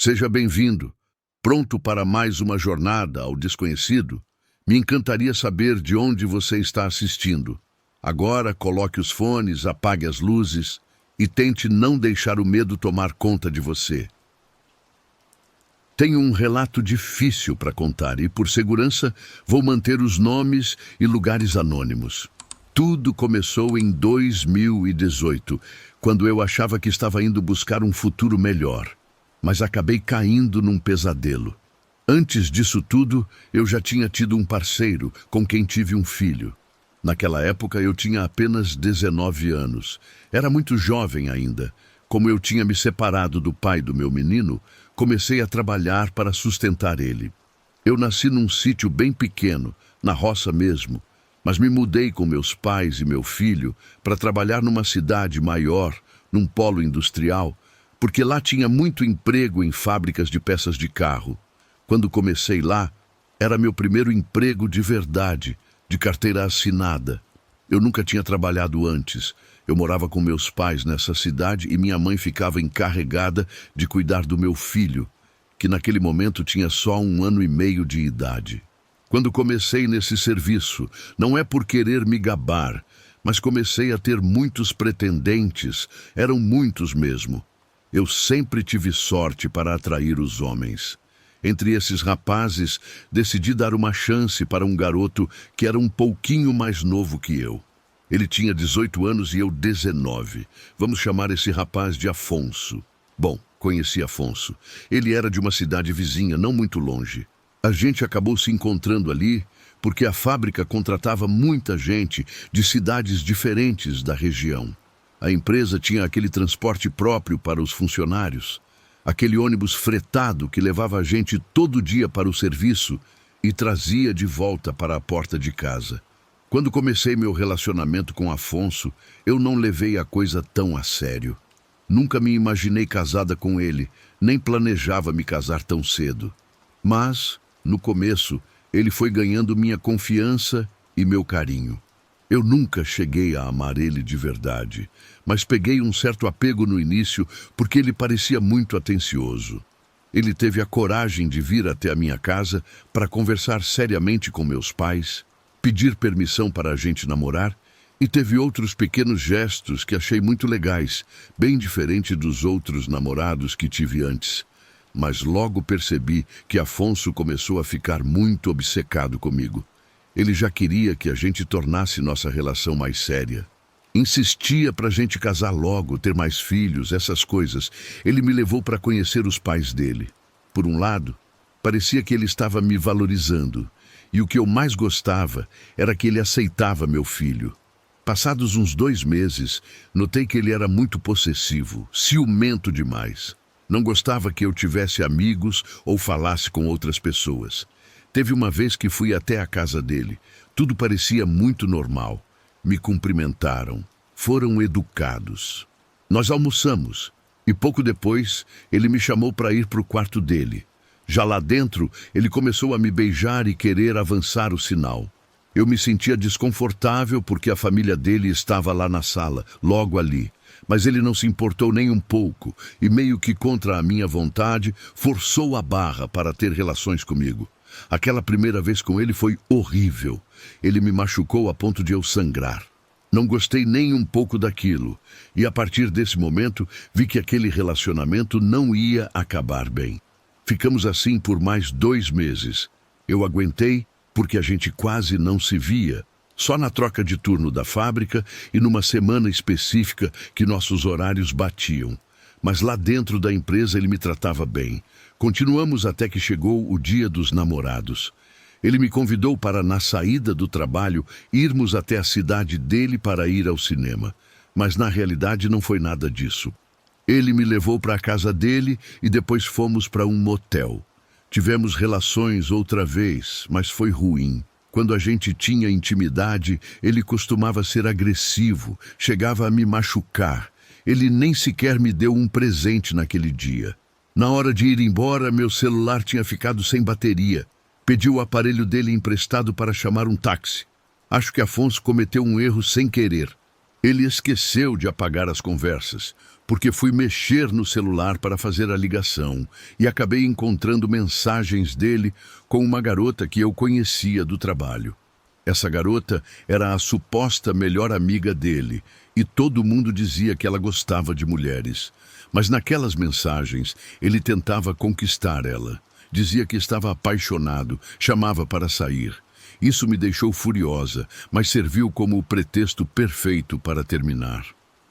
Seja bem-vindo. Pronto para mais uma jornada ao desconhecido? Me encantaria saber de onde você está assistindo. Agora, coloque os fones, apague as luzes e tente não deixar o medo tomar conta de você. Tenho um relato difícil para contar e, por segurança, vou manter os nomes e lugares anônimos. Tudo começou em 2018, quando eu achava que estava indo buscar um futuro melhor, mas acabei caindo num pesadelo. Antes disso tudo, eu já tinha tido um parceiro com quem tive um filho. Naquela época, eu tinha apenas 19 anos. Era muito jovem ainda. Como eu tinha me separado do pai do meu menino, comecei a trabalhar para sustentar ele. Eu nasci num sítio bem pequeno, na roça mesmo, mas me mudei com meus pais e meu filho para trabalhar numa cidade maior, num polo industrial, porque lá tinha muito emprego em fábricas de peças de carro. Quando comecei lá, era meu primeiro emprego de verdade, de carteira assinada. Eu nunca tinha trabalhado antes. Eu morava com meus pais nessa cidade e minha mãe ficava encarregada de cuidar do meu filho, que naquele momento tinha só 1 ano e meio de idade. Quando comecei nesse serviço, não é por querer me gabar, mas comecei a ter muitos pretendentes, eram muitos mesmo. Eu sempre tive sorte para atrair os homens. Entre esses rapazes, decidi dar uma chance para um garoto que era um pouquinho mais novo que eu. Ele tinha 18 anos e eu 19. Vamos chamar esse rapaz de Afonso. Bom, conheci Afonso. Ele era de uma cidade vizinha, não muito longe. A gente acabou se encontrando ali porque a fábrica contratava muita gente de cidades diferentes da região. A empresa tinha aquele transporte próprio para os funcionários, aquele ônibus fretado que levava a gente todo dia para o serviço e trazia de volta para a porta de casa. Quando comecei meu relacionamento com Afonso, eu não levei a coisa tão a sério. Nunca me imaginei casada com ele, nem planejava me casar tão cedo. Mas, no começo, ele foi ganhando minha confiança e meu carinho. Eu nunca cheguei a amar ele de verdade, mas peguei um certo apego no início porque ele parecia muito atencioso. Ele teve a coragem de vir até a minha casa para conversar seriamente com meus pais, pedir permissão para a gente namorar e teve outros pequenos gestos que achei muito legais, bem diferente dos outros namorados que tive antes. Mas logo percebi que Afonso começou a ficar muito obcecado comigo. Ele já queria que a gente tornasse nossa relação mais séria. Insistia para a gente casar logo, ter mais filhos, essas coisas. Ele me levou para conhecer os pais dele. Por um lado, parecia que ele estava me valorizando. E o que eu mais gostava era que ele aceitava meu filho. Passados uns 2 meses, notei que ele era muito possessivo, ciumento demais. Não gostava que eu tivesse amigos ou falasse com outras pessoas. Teve uma vez que fui até a casa dele. Tudo parecia muito normal. Me cumprimentaram. Foram educados. Nós almoçamos. E pouco depois, ele me chamou para ir para o quarto dele. Já lá dentro, ele começou a me beijar e querer avançar o sinal. Eu me sentia desconfortável porque a família dele estava lá na sala, logo ali. Mas ele não se importou nem um pouco e, meio que contra a minha vontade, forçou a barra para ter relações comigo. Aquela primeira vez com ele foi horrível. Ele me machucou a ponto de eu sangrar. Não gostei nem um pouco daquilo. E a partir desse momento, vi que aquele relacionamento não ia acabar bem. Ficamos assim por mais 2 meses. Eu aguentei porque a gente quase não se via. Só na troca de turno da fábrica e numa semana específica que nossos horários batiam. Mas lá dentro da empresa ele me tratava bem. Continuamos até que chegou o dia dos namorados. Ele me convidou para, na saída do trabalho, irmos até a cidade dele para ir ao cinema. Mas na realidade não foi nada disso. Ele me levou para a casa dele e depois fomos para um motel. Tivemos relações outra vez, mas foi ruim. Quando a gente tinha intimidade, ele costumava ser agressivo, chegava a me machucar. Ele nem sequer me deu um presente naquele dia. Na hora de ir embora, meu celular tinha ficado sem bateria. Pedi o aparelho dele emprestado para chamar um táxi. Acho que Afonso cometeu um erro sem querer. Ele esqueceu de apagar as conversas. porque fui mexer no celular para fazer a ligação e acabei encontrando mensagens dele com uma garota que eu conhecia do trabalho. Essa garota era a suposta melhor amiga dele e todo mundo dizia que ela gostava de mulheres. Mas naquelas mensagens ele tentava conquistar ela. Dizia que estava apaixonado, chamava para sair. Isso me deixou furiosa, mas serviu como o pretexto perfeito para terminar.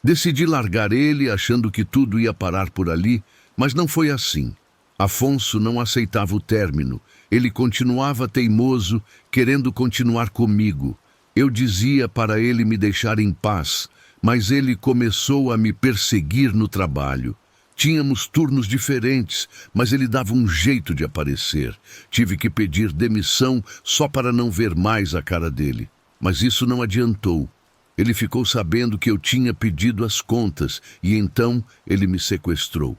Decidi largar ele achando que tudo ia parar por ali, mas não foi assim. Afonso não aceitava o término. Ele continuava teimoso, querendo continuar comigo. Eu dizia para ele me deixar em paz, mas ele começou a me perseguir no trabalho. Tínhamos turnos diferentes, mas ele dava um jeito de aparecer. Tive que pedir demissão só para não ver mais a cara dele. Mas isso não adiantou. Ele ficou sabendo que eu tinha pedido as contas e então ele me sequestrou.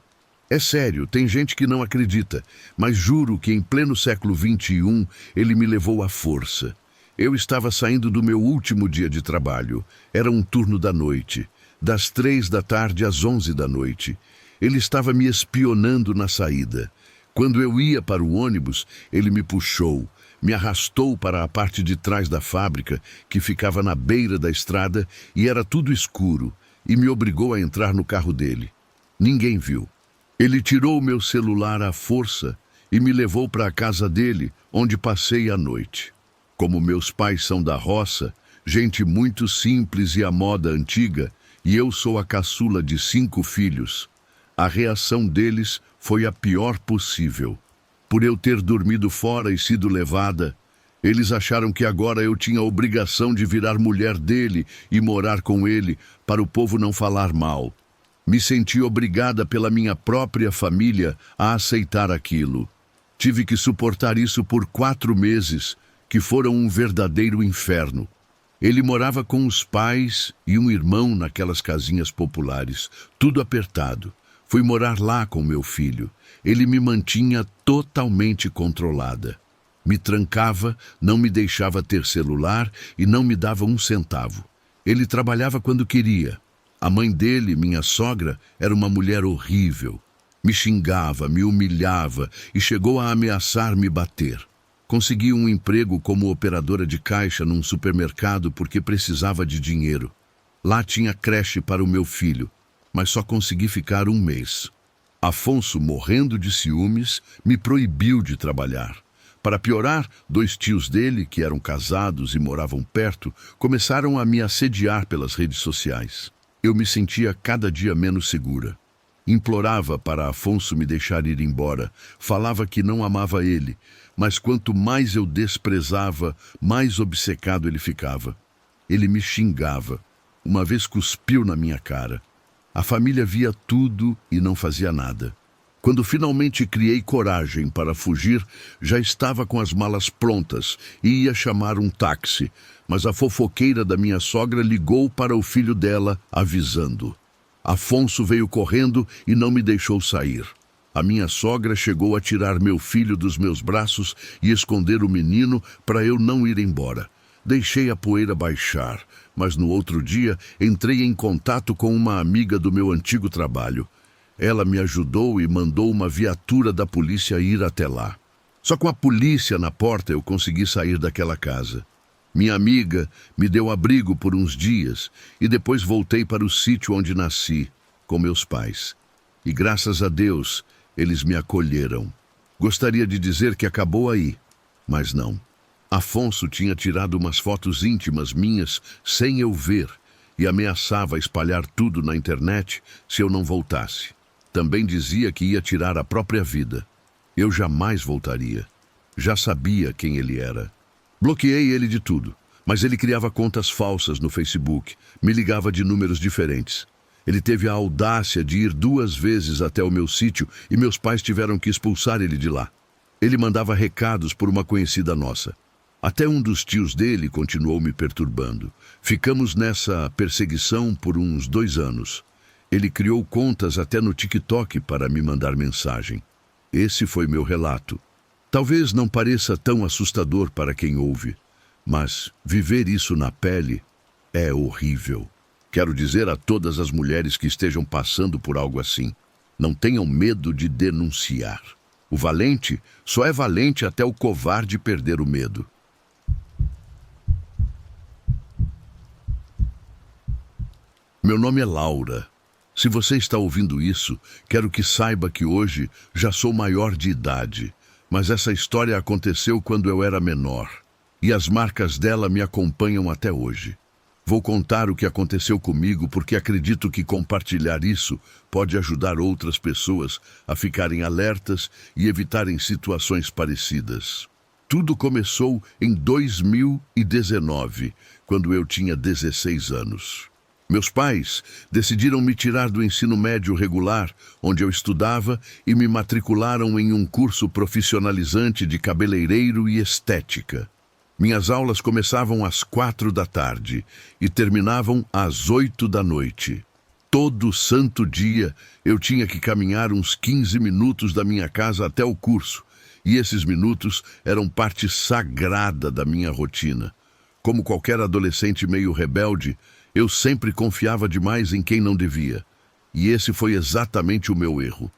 É sério, tem gente que não acredita, mas juro que em pleno século XXI ele me levou à força. Eu estava saindo do meu último dia de trabalho. Era um turno da noite, das 3 da tarde às 11 da noite. Ele estava me espionando na saída. Quando eu ia para o ônibus, ele me puxou, me arrastou para a parte de trás da fábrica, que ficava na beira da estrada e era tudo escuro, e me obrigou a entrar no carro dele. Ninguém viu. Ele tirou o meu celular à força e me levou para a casa dele, onde passei a noite. Como meus pais são da roça, gente muito simples e à moda antiga, e eu sou a caçula de 5 filhos, a reação deles foi a pior possível. Por eu ter dormido fora e sido levada, eles acharam que agora eu tinha a obrigação de virar mulher dele e morar com ele, para o povo não falar mal. Me senti obrigada pela minha própria família a aceitar aquilo. Tive que suportar isso por 4 meses, que foram um verdadeiro inferno. Ele morava com os pais e um irmão naquelas casinhas populares, tudo apertado. Fui morar lá com meu filho. Ele me mantinha totalmente controlada. Me trancava, não me deixava ter celular e não me dava 1 centavo. Ele trabalhava quando queria. A mãe dele, minha sogra, era uma mulher horrível. Me xingava, me humilhava e chegou a ameaçar me bater. Consegui um emprego como operadora de caixa num supermercado porque precisava de dinheiro. Lá tinha creche para o meu filho, mas só consegui ficar 1 mês. Afonso, morrendo de ciúmes, me proibiu de trabalhar. Para piorar, 2 tios dele, que eram casados e moravam perto, começaram a me assediar pelas redes sociais. Eu me sentia cada dia menos segura. Implorava para Afonso me deixar ir embora. Falava que não amava ele, mas quanto mais eu desprezava, mais obcecado ele ficava. Ele me xingava. Uma vez cuspiu na minha cara. A família via tudo e não fazia nada. Quando finalmente criei coragem para fugir, já estava com as malas prontas e ia chamar um táxi, mas a fofoqueira da minha sogra ligou para o filho dela, avisando. Afonso veio correndo e não me deixou sair. A minha sogra chegou a tirar meu filho dos meus braços e esconder o menino para eu não ir embora. Deixei a poeira baixar, mas no outro dia entrei em contato com uma amiga do meu antigo trabalho. Ela me ajudou e mandou uma viatura da polícia ir até lá. Só com a polícia na porta eu consegui sair daquela casa. Minha amiga me deu abrigo por uns dias e depois voltei para o sítio onde nasci, com meus pais. E graças a Deus, eles me acolheram. Gostaria de dizer que acabou aí, mas não. Afonso tinha tirado umas fotos íntimas minhas sem eu ver e ameaçava espalhar tudo na internet se eu não voltasse. Também dizia que ia tirar a própria vida. Eu jamais voltaria. Já sabia quem ele era. Bloqueei ele de tudo, mas ele criava contas falsas no Facebook, me ligava de números diferentes. Ele teve a audácia de ir 2 vezes até o meu sítio e meus pais tiveram que expulsar ele de lá. Ele mandava recados por uma conhecida nossa. Até um dos tios dele continuou me perturbando. Ficamos nessa perseguição por uns 2 anos. Ele criou contas até no TikTok para me mandar mensagem. Esse foi meu relato. Talvez não pareça tão assustador para quem ouve, mas viver isso na pele é horrível. Quero dizer a todas as mulheres que estejam passando por algo assim: não tenham medo de denunciar. O valente só é valente até o covarde perder o medo. Meu nome é Laura. Se você está ouvindo isso, quero que saiba que hoje já sou maior de idade, mas essa história aconteceu quando eu era menor, e as marcas dela me acompanham até hoje. Vou contar o que aconteceu comigo porque acredito que compartilhar isso pode ajudar outras pessoas a ficarem alertas e evitarem situações parecidas. Tudo começou em 2019, quando eu tinha 16 anos. Meus pais decidiram me tirar do ensino médio regular, onde eu estudava, e me matricularam em um curso profissionalizante de cabeleireiro e estética. Minhas aulas começavam às 4 da tarde e terminavam às 8 da noite. Todo santo dia eu tinha que caminhar uns 15 minutos da minha casa até o curso, e esses minutos eram parte sagrada da minha rotina. Como qualquer adolescente meio rebelde, eu sempre confiava demais em quem não devia. E esse foi exatamente o meu erro.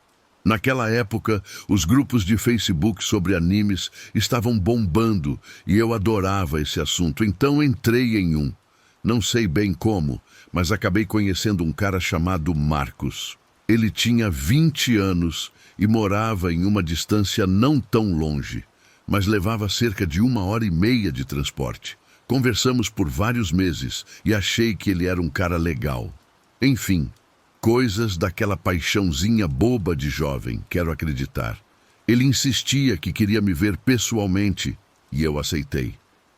Naquela época, os grupos de Facebook sobre animes estavam bombando e eu adorava esse assunto, então entrei em um. Não sei bem como, mas acabei conhecendo um cara chamado Marcos. Ele tinha 20 anos e morava em uma distância não tão longe, mas levava cerca de 1h30 de transporte. Conversamos por vários meses e achei que ele era um cara legal. Enfim, coisas daquela paixãozinha boba de jovem, quero acreditar. Ele insistia que queria me ver pessoalmente e eu aceitei.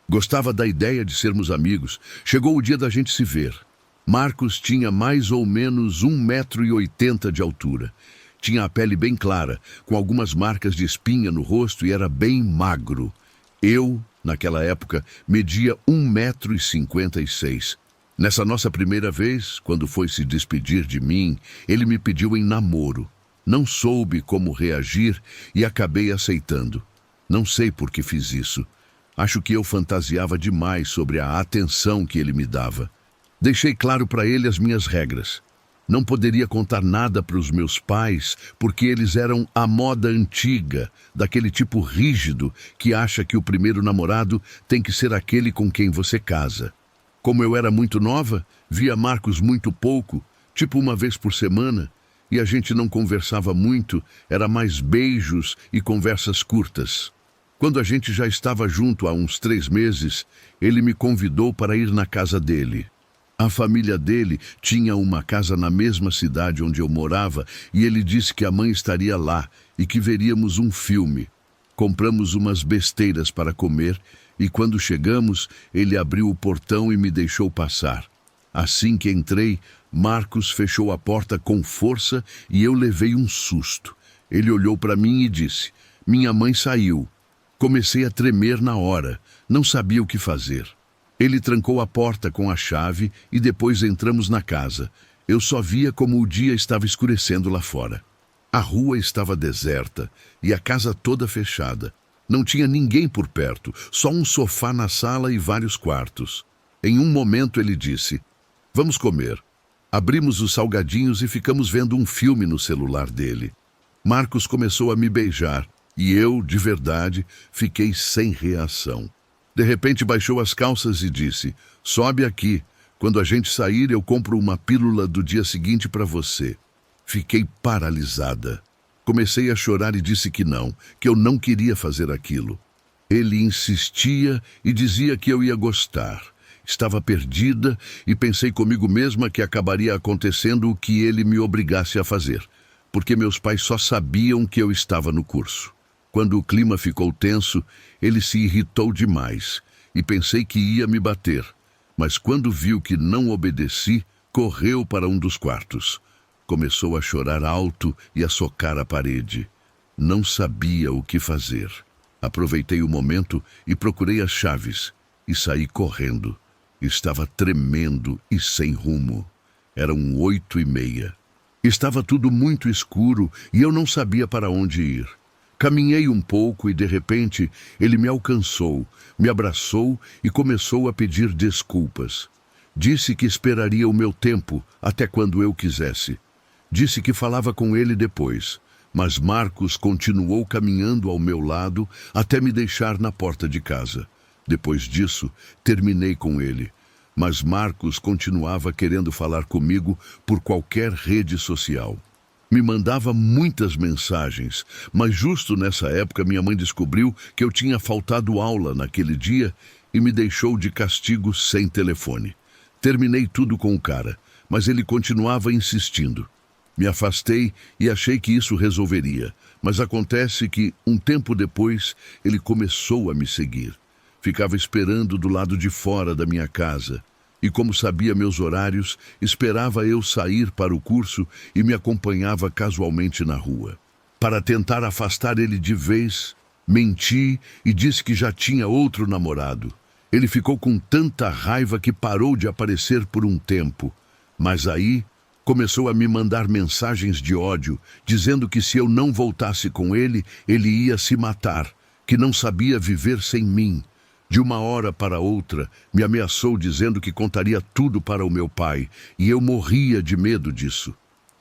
Gostava da ideia de sermos amigos. Chegou o dia da gente se ver. Marcos tinha mais ou menos 1,80 m de altura. Tinha a pele bem clara, com algumas marcas de espinha no rosto e era bem magro. Eu, naquela época, media 1,56 m. Nessa nossa primeira vez, quando foi se despedir de mim, ele me pediu em namoro. Não soube como reagir e acabei aceitando. Não sei por que fiz isso. Acho que eu fantasiava demais sobre a atenção que ele me dava. Deixei claro para ele as minhas regras. Não poderia contar nada para os meus pais, porque eles eram a moda antiga, daquele tipo rígido que acha que o primeiro namorado tem que ser aquele com quem você casa. Como eu era muito nova, via Marcos muito pouco, tipo uma vez por semana, e a gente não conversava muito, era mais beijos e conversas curtas. Quando a gente já estava junto há uns 3 meses, ele me convidou para ir na casa dele. A família dele tinha uma casa na mesma cidade onde eu morava e ele disse que a mãe estaria lá e que veríamos um filme. Compramos umas besteiras para comer e quando chegamos, ele abriu o portão e me deixou passar. Assim que entrei, Marcos fechou a porta com força e eu levei um susto. Ele olhou para mim e disse: "Minha mãe saiu." Comecei a tremer na hora, não sabia o que fazer. Ele trancou a porta com a chave e depois entramos na casa. Eu só via como o dia estava escurecendo lá fora. A rua estava deserta e a casa toda fechada. Não tinha ninguém por perto, só um sofá na sala e vários quartos. Em um momento ele disse: "Vamos comer." Abrimos os salgadinhos e ficamos vendo um filme no celular dele. Marcos começou a me beijar e eu, de verdade, fiquei sem reação. De repente baixou as calças e disse: "Sobe aqui. Quando a gente sair, eu compro uma pílula do dia seguinte para você." Fiquei paralisada. Comecei a chorar e disse que eu não queria fazer aquilo. Ele insistia e dizia que eu ia gostar. Estava perdida e pensei comigo mesma que acabaria acontecendo o que ele me obrigasse a fazer, porque meus pais só sabiam que eu estava no curso. Quando o clima ficou tenso, ele se irritou demais e pensei que ia me bater. Mas quando viu que não obedeci, correu para um dos quartos. Começou a chorar alto e a socar a parede. Não sabia o que fazer. Aproveitei o momento e procurei as chaves e saí correndo. Estava tremendo e sem rumo. Eram 8h30. Estava tudo muito escuro e eu não sabia para onde ir. Caminhei um pouco e, de repente, ele me alcançou, me abraçou e começou a pedir desculpas. Disse que esperaria o meu tempo até quando eu quisesse. Disse que falava com ele depois, mas Marcos continuou caminhando ao meu lado até me deixar na porta de casa. Depois disso, terminei com ele, mas Marcos continuava querendo falar comigo por qualquer rede social. Me mandava muitas mensagens, mas justo nessa época minha mãe descobriu que eu tinha faltado aula naquele dia e me deixou de castigo sem telefone. Terminei tudo com o cara, mas ele continuava insistindo. Me afastei e achei que isso resolveria, mas acontece que, um tempo depois, ele começou a me seguir. Ficava esperando do lado de fora da minha casa. E como sabia meus horários, esperava eu sair para o curso e me acompanhava casualmente na rua. Para tentar afastar ele de vez, menti e disse que já tinha outro namorado. Ele ficou com tanta raiva que parou de aparecer por um tempo. Mas aí começou a me mandar mensagens de ódio, dizendo que se eu não voltasse com ele, ele ia se matar, que não sabia viver sem mim. De uma hora para outra, me ameaçou dizendo que contaria tudo para o meu pai, e eu morria de medo disso.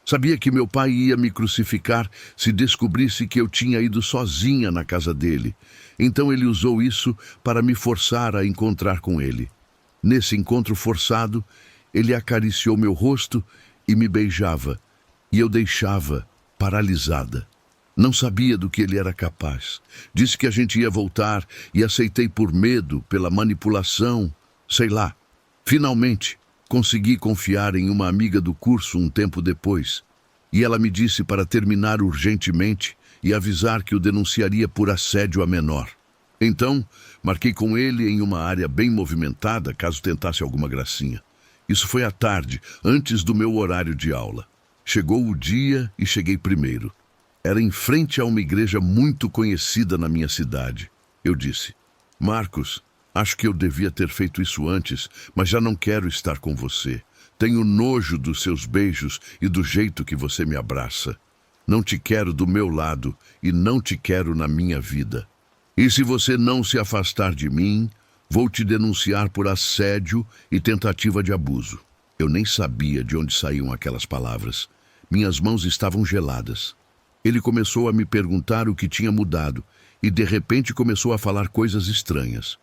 Sabia que meu pai ia me crucificar se descobrisse que eu tinha ido sozinha na casa dele. Então ele usou isso para me forçar a encontrar com ele. Nesse encontro forçado, ele acariciou meu rosto e me beijava, e eu deixava paralisada. Não sabia do que ele era capaz. Disse que a gente ia voltar e aceitei por medo, pela manipulação, sei lá. Finalmente, consegui confiar em uma amiga do curso um tempo depois. E ela me disse para terminar urgentemente e avisar que o denunciaria por assédio a menor. Então, marquei com ele em uma área bem movimentada, caso tentasse alguma gracinha. Isso foi à tarde, antes do meu horário de aula. Chegou o dia e cheguei primeiro. Era em frente a uma igreja muito conhecida na minha cidade. Eu disse: Marcos, acho que eu devia ter feito isso antes, mas já não quero estar com você. Tenho nojo dos seus beijos e do jeito que você me abraça. Não te quero do meu lado e não te quero na minha vida. E se você não se afastar de mim, vou te denunciar por assédio e tentativa de abuso. Eu nem sabia de onde saíam aquelas palavras. Minhas mãos estavam geladas. Ele começou a me perguntar o que tinha mudado e de repente começou a falar coisas estranhas.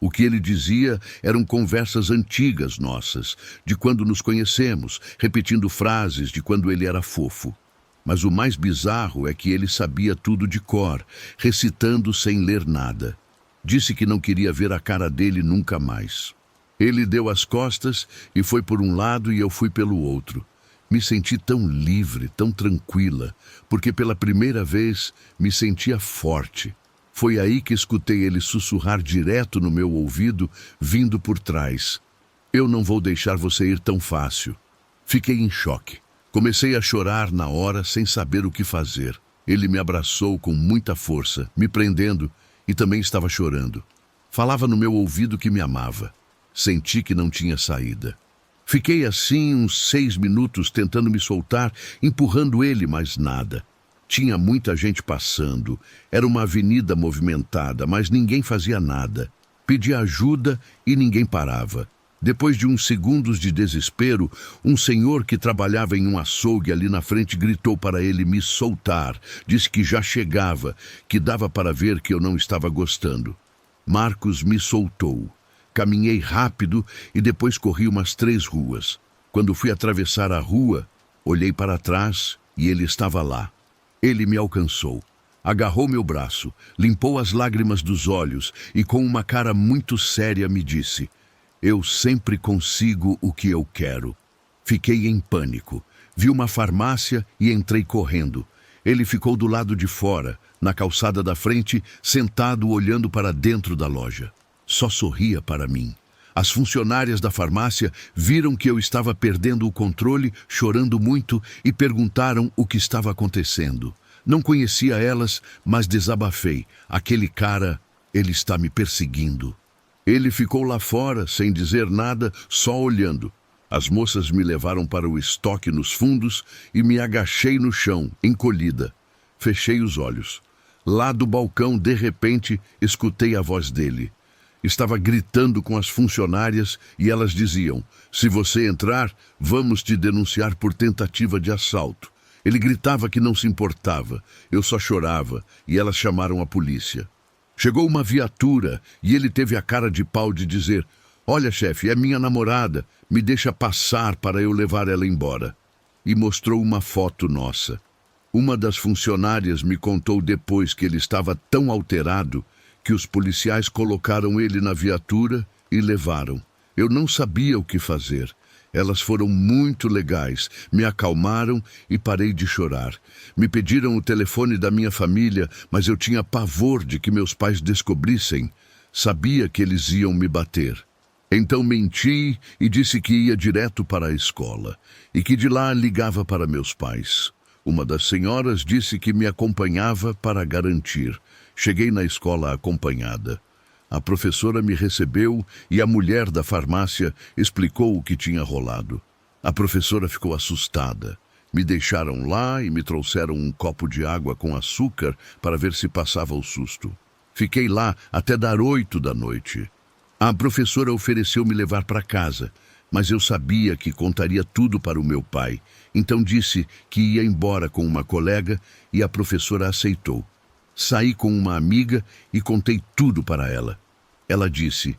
O que ele dizia eram conversas antigas nossas, de quando nos conhecemos, repetindo frases de quando ele era fofo. Mas o mais bizarro é que ele sabia tudo de cor, recitando sem ler nada. Disse que não queria ver a cara dele nunca mais. Ele deu as costas e foi por um lado e eu fui pelo outro. Me senti tão livre, tão tranquila, porque pela primeira vez me sentia forte. Foi aí que escutei ele sussurrar direto no meu ouvido, vindo por trás. Eu não vou deixar você ir tão fácil. Fiquei em choque. Comecei a chorar na hora sem saber o que fazer. Ele me abraçou com muita força, me prendendo, e também estava chorando. Falava no meu ouvido que me amava. Senti que não tinha saída. Fiquei assim uns 6 minutos tentando me soltar, empurrando ele, mas nada. Tinha muita gente passando. Era uma avenida movimentada, mas ninguém fazia nada. Pedi ajuda e ninguém parava. Depois de uns segundos de desespero, um senhor que trabalhava em um açougue ali na frente gritou para ele me soltar. Disse que já chegava, que dava para ver que eu não estava gostando. Marcos me soltou. Caminhei rápido e depois corri umas 3 ruas. Quando fui atravessar a rua, olhei para trás e ele estava lá. Ele me alcançou. Agarrou meu braço, limpou as lágrimas dos olhos e com uma cara muito séria me disse: eu sempre consigo o que eu quero. Fiquei em pânico. Vi uma farmácia e entrei correndo. Ele ficou do lado de fora, na calçada da frente, sentado olhando para dentro da loja. Só sorria para mim. As funcionárias da farmácia viram que eu estava perdendo o controle, chorando muito, e perguntaram o que estava acontecendo. Não conhecia elas, mas desabafei. Aquele cara, ele está me perseguindo. Ele ficou lá fora, sem dizer nada, só olhando. As moças me levaram para o estoque nos fundos e me agachei no chão, encolhida. Fechei os olhos. Lá do balcão, de repente, escutei a voz dele. Estava gritando com as funcionárias e elas diziam: "Se você entrar, vamos te denunciar por tentativa de assalto." Ele gritava que não se importava, eu só chorava e elas chamaram a polícia. Chegou uma viatura e ele teve a cara de pau de dizer: "Olha, chefe, é minha namorada, me deixa passar para eu levar ela embora." E mostrou uma foto nossa. Uma das funcionárias me contou depois que ele estava tão alterado que os policiais colocaram ele na viatura e levaram. Eu não sabia o que fazer. Elas foram muito legais, me acalmaram e parei de chorar. Me pediram o telefone da minha família, mas eu tinha pavor de que meus pais descobrissem. Sabia que eles iam me bater. Então menti e disse que ia direto para a escola e que de lá ligava para meus pais. Uma das senhoras disse que me acompanhava para garantir. Cheguei na escola acompanhada. A professora me recebeu e a mulher da farmácia explicou o que tinha rolado. A professora ficou assustada. Me deixaram lá e me trouxeram um copo de água com açúcar para ver se passava o susto. Fiquei lá até dar 8 da noite. A professora ofereceu me levar para casa, mas eu sabia que contaria tudo para o meu pai. Então disse que ia embora com uma colega e a professora aceitou. Saí com uma amiga e contei tudo para ela. Ela disse: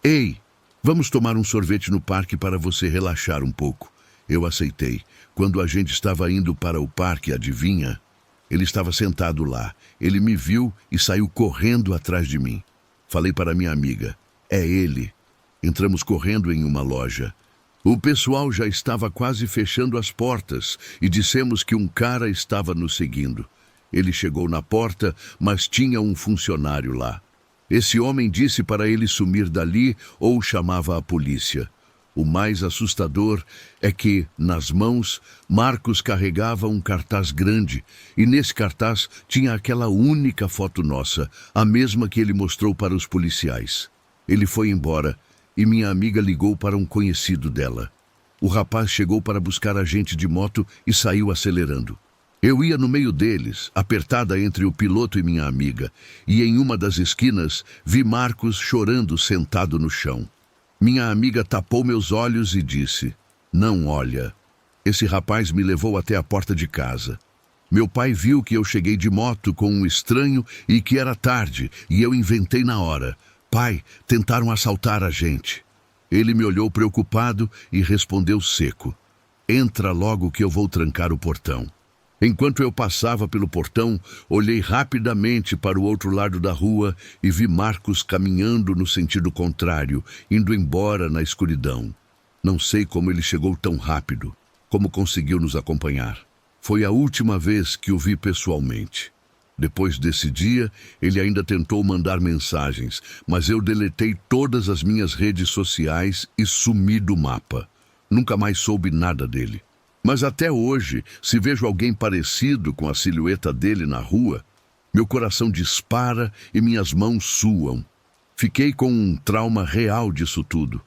"Ei, vamos tomar um sorvete no parque para você relaxar um pouco." Eu aceitei. Quando a gente estava indo para o parque, adivinha? Ele estava sentado lá. Ele me viu e saiu correndo atrás de mim. Falei para minha amiga: "É ele." Entramos correndo em uma loja. O pessoal já estava quase fechando as portas e dissemos que um cara estava nos seguindo. Ele chegou na porta, mas tinha um funcionário lá. Esse homem disse para ele sumir dali ou chamava a polícia. O mais assustador é que, nas mãos, Marcos carregava um cartaz grande e nesse cartaz tinha aquela única foto nossa, a mesma que ele mostrou para os policiais. Ele foi embora e minha amiga ligou para um conhecido dela. O rapaz chegou para buscar a gente de moto e saiu acelerando. Eu ia no meio deles, apertada entre o piloto e minha amiga, e em uma das esquinas vi Marcos chorando sentado no chão. Minha amiga tapou meus olhos e disse: "Não olha." Esse rapaz me levou até a porta de casa. Meu pai viu que eu cheguei de moto com um estranho e que era tarde, e eu inventei na hora: "Pai, tentaram assaltar a gente." Ele me olhou preocupado e respondeu seco: "Entra logo que eu vou trancar o portão." Enquanto eu passava pelo portão, olhei rapidamente para o outro lado da rua e vi Marcos caminhando no sentido contrário, indo embora na escuridão. Não sei como ele chegou tão rápido, como conseguiu nos acompanhar. Foi a última vez que o vi pessoalmente. Depois desse dia, ele ainda tentou mandar mensagens, mas eu deletei todas as minhas redes sociais e sumi do mapa. Nunca mais soube nada dele. Mas até hoje, se vejo alguém parecido com a silhueta dele na rua, meu coração dispara e minhas mãos suam. Fiquei com um trauma real disso tudo.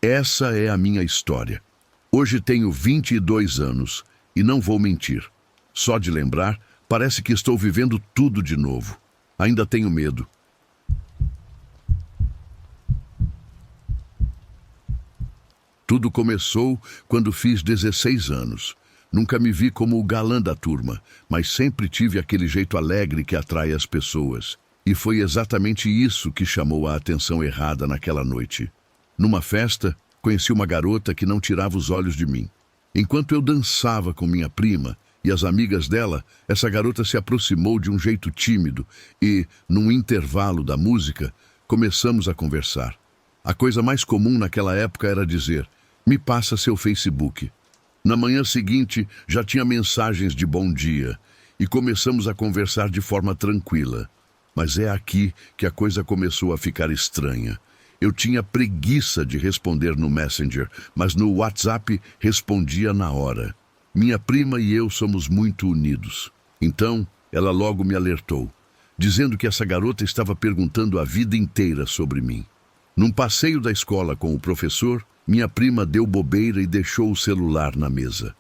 Essa é a minha história. Hoje tenho 22 anos e não vou mentir. Só de lembrar, parece que estou vivendo tudo de novo. Ainda tenho medo. Tudo começou quando fiz 16 anos. Nunca me vi como o galã da turma, mas sempre tive aquele jeito alegre que atrai as pessoas. E foi exatamente isso que chamou a atenção errada naquela noite. Numa festa, conheci uma garota que não tirava os olhos de mim. Enquanto eu dançava com minha prima e as amigas dela, essa garota se aproximou de um jeito tímido e, num intervalo da música, começamos a conversar. A coisa mais comum naquela época era dizer: "Me passa seu Facebook." Na manhã seguinte, já tinha mensagens de bom dia e começamos a conversar de forma tranquila. Mas é aqui que a coisa começou a ficar estranha. Eu tinha preguiça de responder no Messenger, mas no WhatsApp respondia na hora. Minha prima e eu somos muito unidos. Então, ela logo me alertou, dizendo que essa garota estava perguntando a vida inteira sobre mim. Num passeio da escola com o professor, minha prima deu bobeira e deixou o celular na mesa.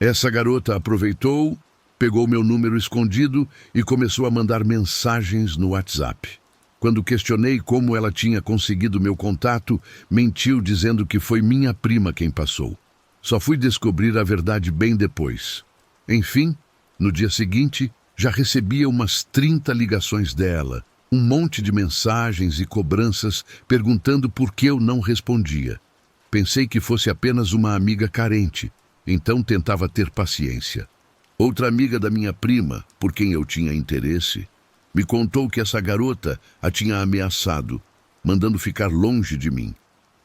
Essa garota aproveitou, pegou meu número escondido e começou a mandar mensagens no WhatsApp. Quando questionei como ela tinha conseguido meu contato, mentiu dizendo que foi minha prima quem passou. Só fui descobrir a verdade bem depois. Enfim, no dia seguinte, já recebia umas 30 ligações dela, um monte de mensagens e cobranças perguntando por que eu não respondia. Pensei que fosse apenas uma amiga carente, então tentava ter paciência. Outra amiga da minha prima, por quem eu tinha interesse, me contou que essa garota a tinha ameaçado, mandando ficar longe de mim.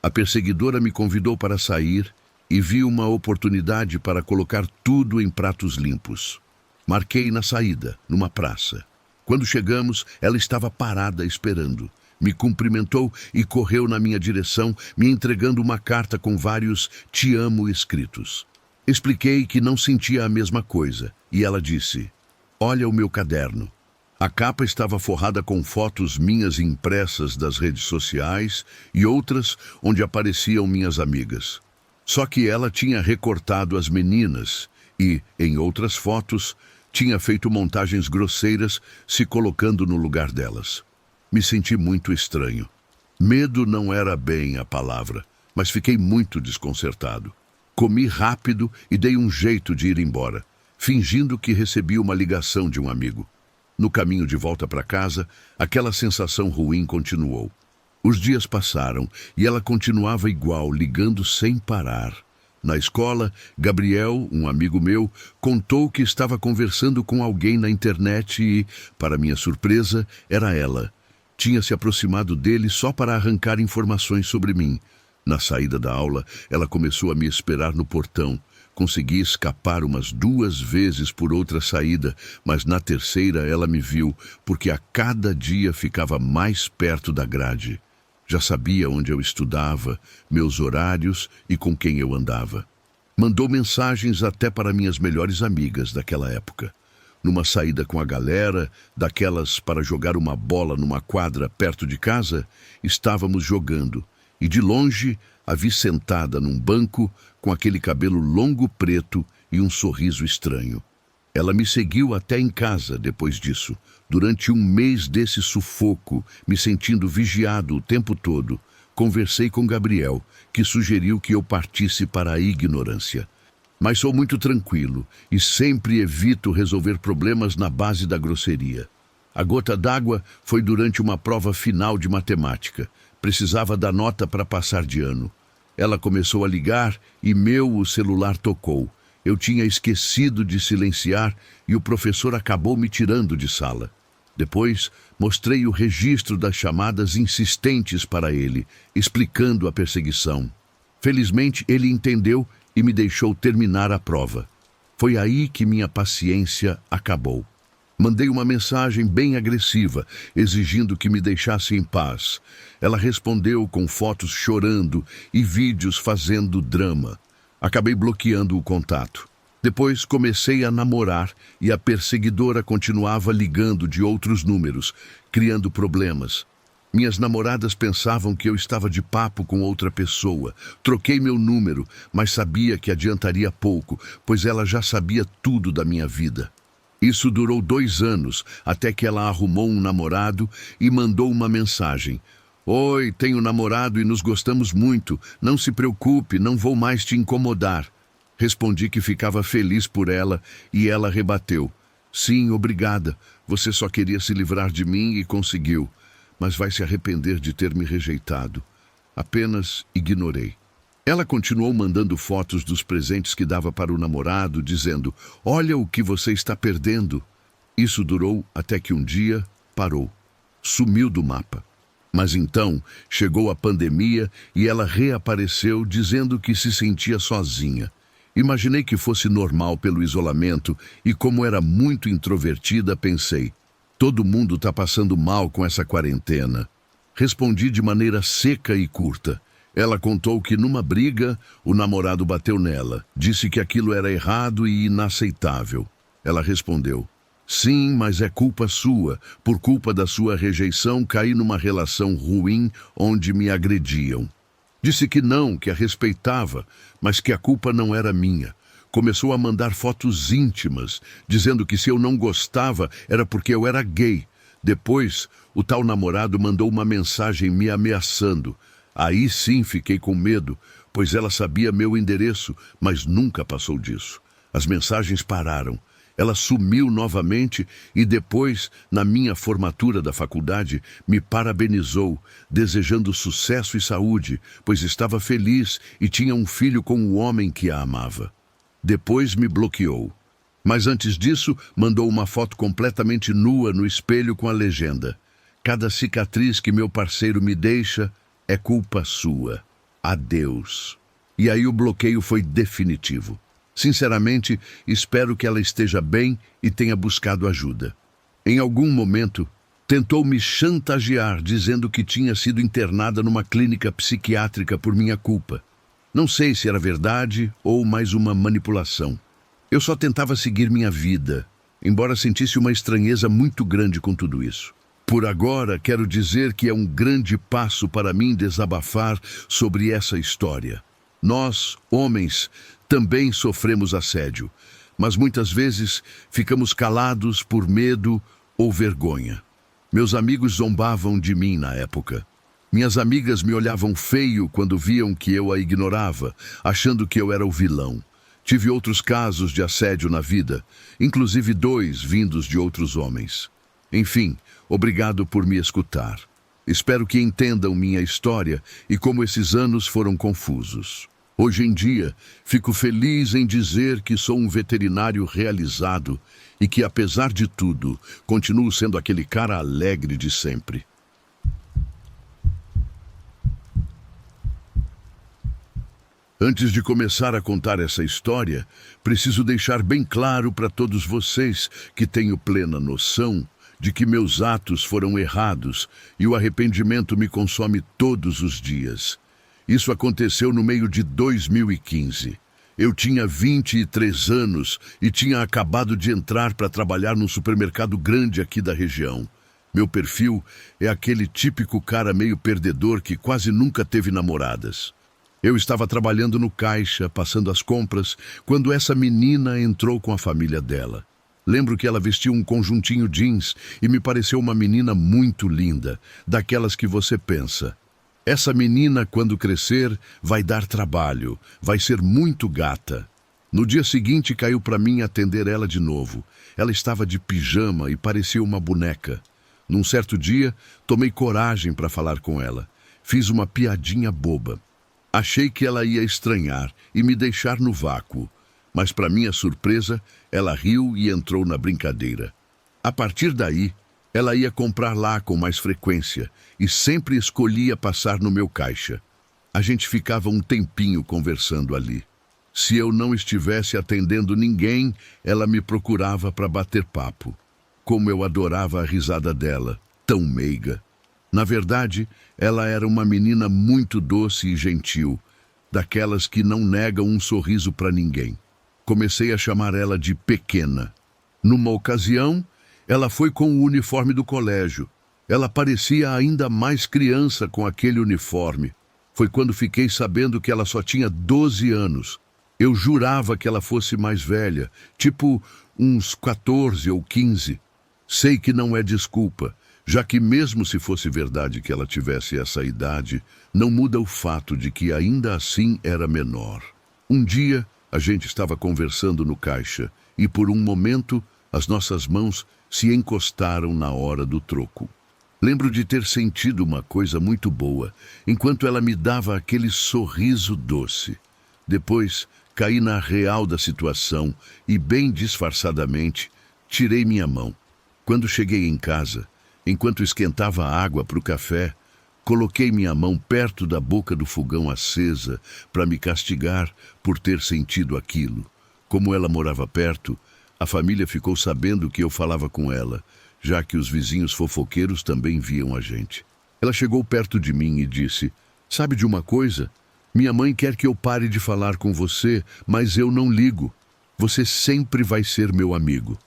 A perseguidora me convidou para sair e vi uma oportunidade para colocar tudo em pratos limpos. Marquei na saída, numa praça. Quando chegamos, ela estava parada esperando. Me cumprimentou e correu na minha direção, me entregando uma carta com vários "te amo" escritos. Expliquei que não sentia a mesma coisa, e ela disse: "Olha o meu caderno." A capa estava forrada com fotos minhas impressas das redes sociais e outras onde apareciam minhas amigas. Só que ela tinha recortado as meninas e, em outras fotos, tinha feito montagens grosseiras se colocando no lugar delas. Me senti muito estranho. Medo não era bem a palavra, mas fiquei muito desconcertado. Comi rápido e dei um jeito de ir embora, fingindo que recebi uma ligação de um amigo. No caminho de volta para casa, aquela sensação ruim continuou. Os dias passaram e ela continuava igual, ligando sem parar. Na escola, Gabriel, um amigo meu, contou que estava conversando com alguém na internet e, para minha surpresa, era ela. Tinha se aproximado dele só para arrancar informações sobre mim. Na saída da aula, ela começou a me esperar no portão. Consegui escapar umas 2 vezes por outra saída, mas na terceira ela me viu, porque a cada dia ficava mais perto da grade. Já sabia onde eu estudava, meus horários e com quem eu andava. Mandou mensagens até para minhas melhores amigas daquela época. Numa saída com a galera, daquelas para jogar uma bola numa quadra perto de casa, estávamos jogando, e de longe a vi sentada num banco com aquele cabelo longo preto e um sorriso estranho. Ela me seguiu até em casa depois disso, durante um mês desse sufoco, me sentindo vigiado o tempo todo. Conversei com Gabriel, que sugeriu que eu partisse para a ignorância. Mas sou muito tranquilo e sempre evito resolver problemas na base da grosseria. A gota d'água foi durante uma prova final de matemática. Precisava da nota para passar de ano. Ela começou a ligar e o celular tocou. Eu tinha esquecido de silenciar e o professor acabou me tirando de sala. Depois, mostrei o registro das chamadas insistentes para ele, explicando a perseguição. Felizmente, ele entendeu e me deixou terminar a prova. Foi aí que minha paciência acabou. Mandei uma mensagem bem agressiva, exigindo que me deixasse em paz. Ela respondeu com fotos chorando e vídeos fazendo drama. Acabei bloqueando o contato. Depois comecei a namorar e a perseguidora continuava ligando de outros números, criando problemas. Minhas namoradas pensavam que eu estava de papo com outra pessoa. Troquei meu número, mas sabia que adiantaria pouco, pois ela já sabia tudo da minha vida. Isso durou 2 anos, até que ela arrumou um namorado e mandou uma mensagem. "Oi, tenho namorado e nos gostamos muito. Não se preocupe, não vou mais te incomodar." Respondi que ficava feliz por ela e ela rebateu. "Sim, obrigada. Você só queria se livrar de mim e conseguiu. Mas vai se arrepender de ter me rejeitado." Apenas ignorei. Ela continuou mandando fotos dos presentes que dava para o namorado, dizendo: "Olha o que você está perdendo." Isso durou até que um dia parou. Sumiu do mapa. Mas então chegou a pandemia e ela reapareceu dizendo que se sentia sozinha. Imaginei que fosse normal pelo isolamento e, como era muito introvertida, pensei: todo mundo está passando mal com essa quarentena. Respondi de maneira seca e curta. Ela contou que numa briga o namorado bateu nela, disse que aquilo era errado e inaceitável. Ela respondeu: "Sim, mas é culpa sua. Por culpa da sua rejeição, caí numa relação ruim onde me agrediam." Disse que não, que a respeitava, mas que a culpa não era minha. Começou a mandar fotos íntimas, dizendo que se eu não gostava era porque eu era gay. Depois, o tal namorado mandou uma mensagem me ameaçando. Aí sim fiquei com medo, pois ela sabia meu endereço, mas nunca passou disso. As mensagens pararam. Ela sumiu novamente e depois, na minha formatura da faculdade, me parabenizou, desejando sucesso e saúde, pois estava feliz e tinha um filho com o homem que a amava. Depois me bloqueou. Mas antes disso, mandou uma foto completamente nua no espelho com a legenda: "Cada cicatriz que meu parceiro me deixa é culpa sua. Adeus." E aí o bloqueio foi definitivo. Sinceramente, espero que ela esteja bem e tenha buscado ajuda. Em algum momento, tentou me chantagear, dizendo que tinha sido internada numa clínica psiquiátrica por minha culpa. Não sei se era verdade ou mais uma manipulação. Eu só tentava seguir minha vida, embora sentisse uma estranheza muito grande com tudo isso. Por agora, quero dizer que é um grande passo para mim desabafar sobre essa história. Nós, homens, também sofremos assédio, mas muitas vezes ficamos calados por medo ou vergonha. Meus amigos zombavam de mim na época. Minhas amigas me olhavam feio quando viam que eu a ignorava, achando que eu era o vilão. Tive outros casos de assédio na vida, inclusive 2 vindos de outros homens. Enfim, obrigado por me escutar. Espero que entendam minha história e como esses anos foram confusos. Hoje em dia, fico feliz em dizer que sou um veterinário realizado e que, apesar de tudo, continuo sendo aquele cara alegre de sempre. Antes de começar a contar essa história, preciso deixar bem claro para todos vocês que tenho plena noção de que meus atos foram errados e o arrependimento me consome todos os dias. Isso aconteceu no meio de 2015. Eu tinha 23 anos e tinha acabado de entrar para trabalhar num supermercado grande aqui da região. Meu perfil é aquele típico cara meio perdedor que quase nunca teve namoradas. Eu estava trabalhando no caixa, passando as compras, quando essa menina entrou com a família dela. Lembro que ela vestia um conjuntinho jeans e me pareceu uma menina muito linda, daquelas que você pensa: essa menina, quando crescer, vai dar trabalho, vai ser muito gata. No dia seguinte, caiu para mim atender ela de novo. Ela estava de pijama e parecia uma boneca. Num certo dia, tomei coragem para falar com ela. Fiz uma piadinha boba. Achei que ela ia estranhar e me deixar no vácuo. Mas, para minha surpresa, ela riu e entrou na brincadeira. A partir daí, ela ia comprar lá com mais frequência e sempre escolhia passar no meu caixa. A gente ficava um tempinho conversando ali. Se eu não estivesse atendendo ninguém, ela me procurava para bater papo. Como eu adorava a risada dela, tão meiga. Na verdade, ela era uma menina muito doce e gentil, daquelas que não negam um sorriso para ninguém. Comecei a chamar ela de Pequena. Numa ocasião, ela foi com o uniforme do colégio. Ela parecia ainda mais criança com aquele uniforme. Foi quando fiquei sabendo que ela só tinha 12 anos. Eu jurava que ela fosse mais velha, tipo uns 14 ou 15. Sei que não é desculpa, já que mesmo se fosse verdade que ela tivesse essa idade, não muda o fato de que ainda assim era menor. Um dia, a gente estava conversando no caixa e por um momento as nossas mãos se encostaram na hora do troco. Lembro de ter sentido uma coisa muito boa, enquanto ela me dava aquele sorriso doce. Depois, caí na real da situação e, bem disfarçadamente, tirei minha mão. Quando cheguei em casa, enquanto esquentava a água para o café, coloquei minha mão perto da boca do fogão acesa para me castigar por ter sentido aquilo. Como ela morava perto, a família ficou sabendo que eu falava com ela, já que os vizinhos fofoqueiros também viam a gente. Ela chegou perto de mim e disse: "Sabe de uma coisa? Minha mãe quer que eu pare de falar com você, mas eu não ligo. Você sempre vai ser meu amigo."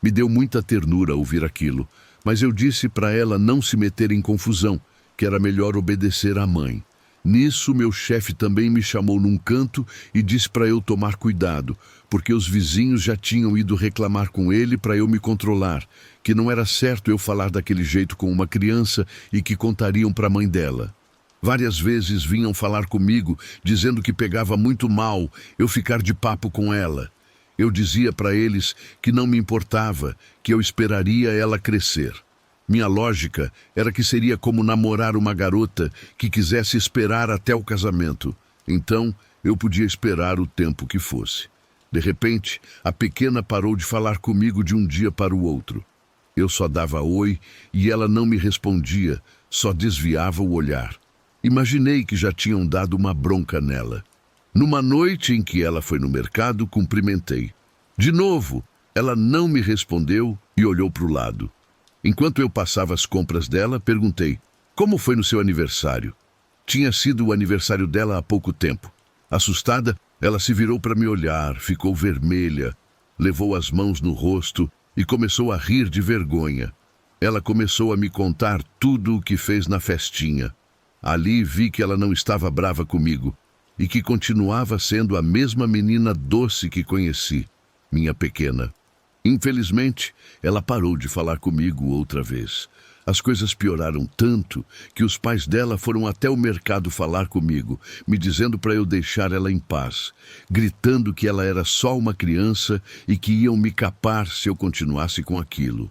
Me deu muita ternura ouvir aquilo, mas eu disse para ela não se meter em confusão, que era melhor obedecer à mãe. Nisso, meu chefe também me chamou num canto e disse para eu tomar cuidado, porque os vizinhos já tinham ido reclamar com ele para eu me controlar, que não era certo eu falar daquele jeito com uma criança e que contariam para a mãe dela. Várias vezes vinham falar comigo, dizendo que pegava muito mal eu ficar de papo com ela. Eu dizia para eles que não me importava, que eu esperaria ela crescer. Minha lógica era que seria como namorar uma garota que quisesse esperar até o casamento. Então, eu podia esperar o tempo que fosse. De repente, a pequena parou de falar comigo de um dia para o outro. Eu só dava oi e ela não me respondia, só desviava o olhar. Imaginei que já tinham dado uma bronca nela. Numa noite em que ela foi no mercado, cumprimentei. De novo, ela não me respondeu e olhou para o lado. Enquanto eu passava as compras dela, perguntei: como foi no seu aniversário? Tinha sido o aniversário dela há pouco tempo. Assustada, ela se virou para me olhar, ficou vermelha, levou as mãos no rosto e começou a rir de vergonha. Ela começou a me contar tudo o que fez na festinha. Ali vi que ela não estava brava comigo e que continuava sendo a mesma menina doce que conheci, minha pequena. Infelizmente, ela parou de falar comigo outra vez. As coisas pioraram tanto que os pais dela foram até o mercado falar comigo, me dizendo para eu deixar ela em paz, gritando que ela era só uma criança e que iam me capar se eu continuasse com aquilo.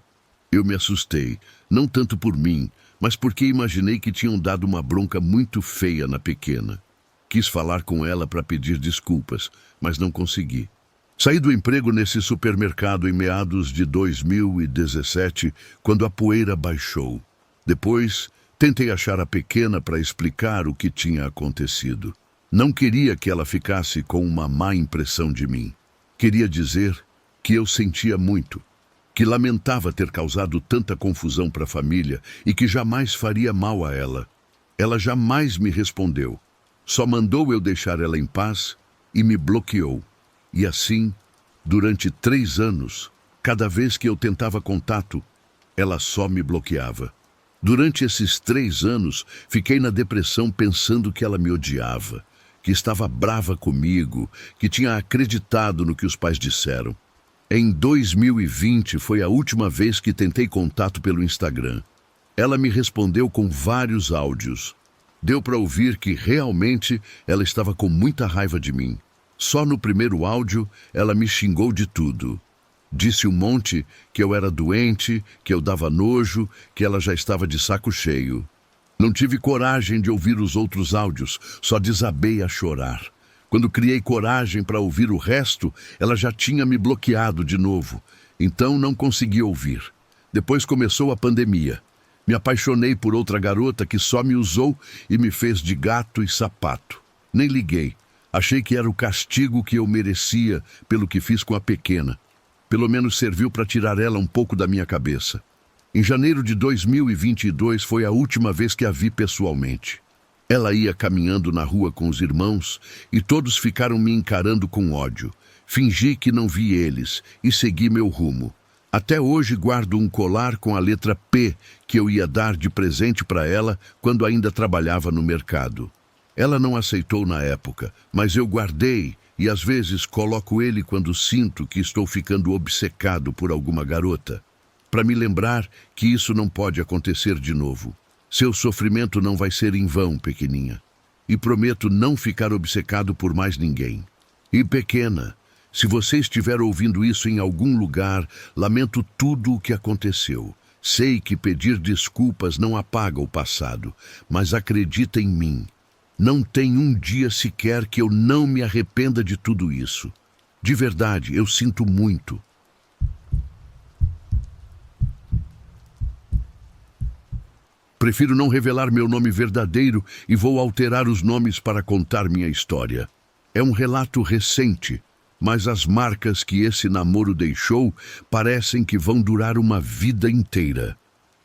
Eu me assustei, não tanto por mim, mas porque imaginei que tinham dado uma bronca muito feia na pequena. Quis falar com ela para pedir desculpas, mas não consegui. Saí do emprego nesse supermercado em meados de 2017, quando a poeira baixou. Depois, tentei achar a pequena para explicar o que tinha acontecido. Não queria que ela ficasse com uma má impressão de mim. Queria dizer que eu sentia muito, que lamentava ter causado tanta confusão para a família e que jamais faria mal a ela. Ela jamais me respondeu. Só mandou eu deixar ela em paz e me bloqueou. E assim, durante 3 anos, cada vez que eu tentava contato, ela só me bloqueava. Durante esses 3 anos, fiquei na depressão pensando que ela me odiava, que estava brava comigo, que tinha acreditado no que os pais disseram. Em 2020 foi a última vez que tentei contato pelo Instagram. Ela me respondeu com vários áudios. Deu para ouvir que realmente ela estava com muita raiva de mim. Só no primeiro áudio, ela me xingou de tudo. Disse um monte que eu era doente, que eu dava nojo, que ela já estava de saco cheio. Não tive coragem de ouvir os outros áudios, só desabei a chorar. Quando criei coragem para ouvir o resto, ela já tinha me bloqueado de novo. Então não consegui ouvir. Depois começou a pandemia. Me apaixonei por outra garota que só me usou e me fez de gato e sapato. Nem liguei. Achei que era o castigo que eu merecia pelo que fiz com a pequena. Pelo menos serviu para tirar ela um pouco da minha cabeça. Em janeiro de 2022 foi a última vez que a vi pessoalmente. Ela ia caminhando na rua com os irmãos e todos ficaram me encarando com ódio. Fingi que não vi eles e segui meu rumo. Até hoje guardo um colar com a letra P que eu ia dar de presente para ela quando ainda trabalhava no mercado. Ela não aceitou na época, mas eu guardei e às vezes coloco ele quando sinto que estou ficando obcecado por alguma garota, para me lembrar que isso não pode acontecer de novo. Seu sofrimento não vai ser em vão, pequeninha. E prometo não ficar obcecado por mais ninguém. E pequena, se você estiver ouvindo isso em algum lugar, lamento tudo o que aconteceu. Sei que pedir desculpas não apaga o passado, mas acredita em mim. Não tem um dia sequer que eu não me arrependa de tudo isso. De verdade, eu sinto muito. Prefiro não revelar meu nome verdadeiro e vou alterar os nomes para contar minha história. É um relato recente, mas as marcas que esse namoro deixou parecem que vão durar uma vida inteira.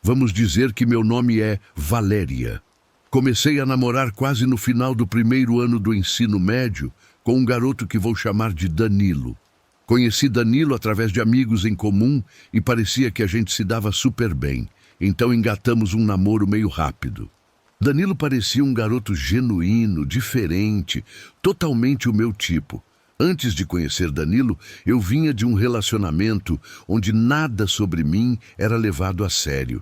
Vamos dizer que meu nome é Valéria. Comecei a namorar quase no final do primeiro ano do ensino médio com um garoto que vou chamar de Danilo. Conheci Danilo através de amigos em comum e parecia que a gente se dava super bem, então engatamos um namoro meio rápido. Danilo parecia um garoto genuíno, diferente, totalmente o meu tipo. Antes de conhecer Danilo, eu vinha de um relacionamento onde nada sobre mim era levado a sério.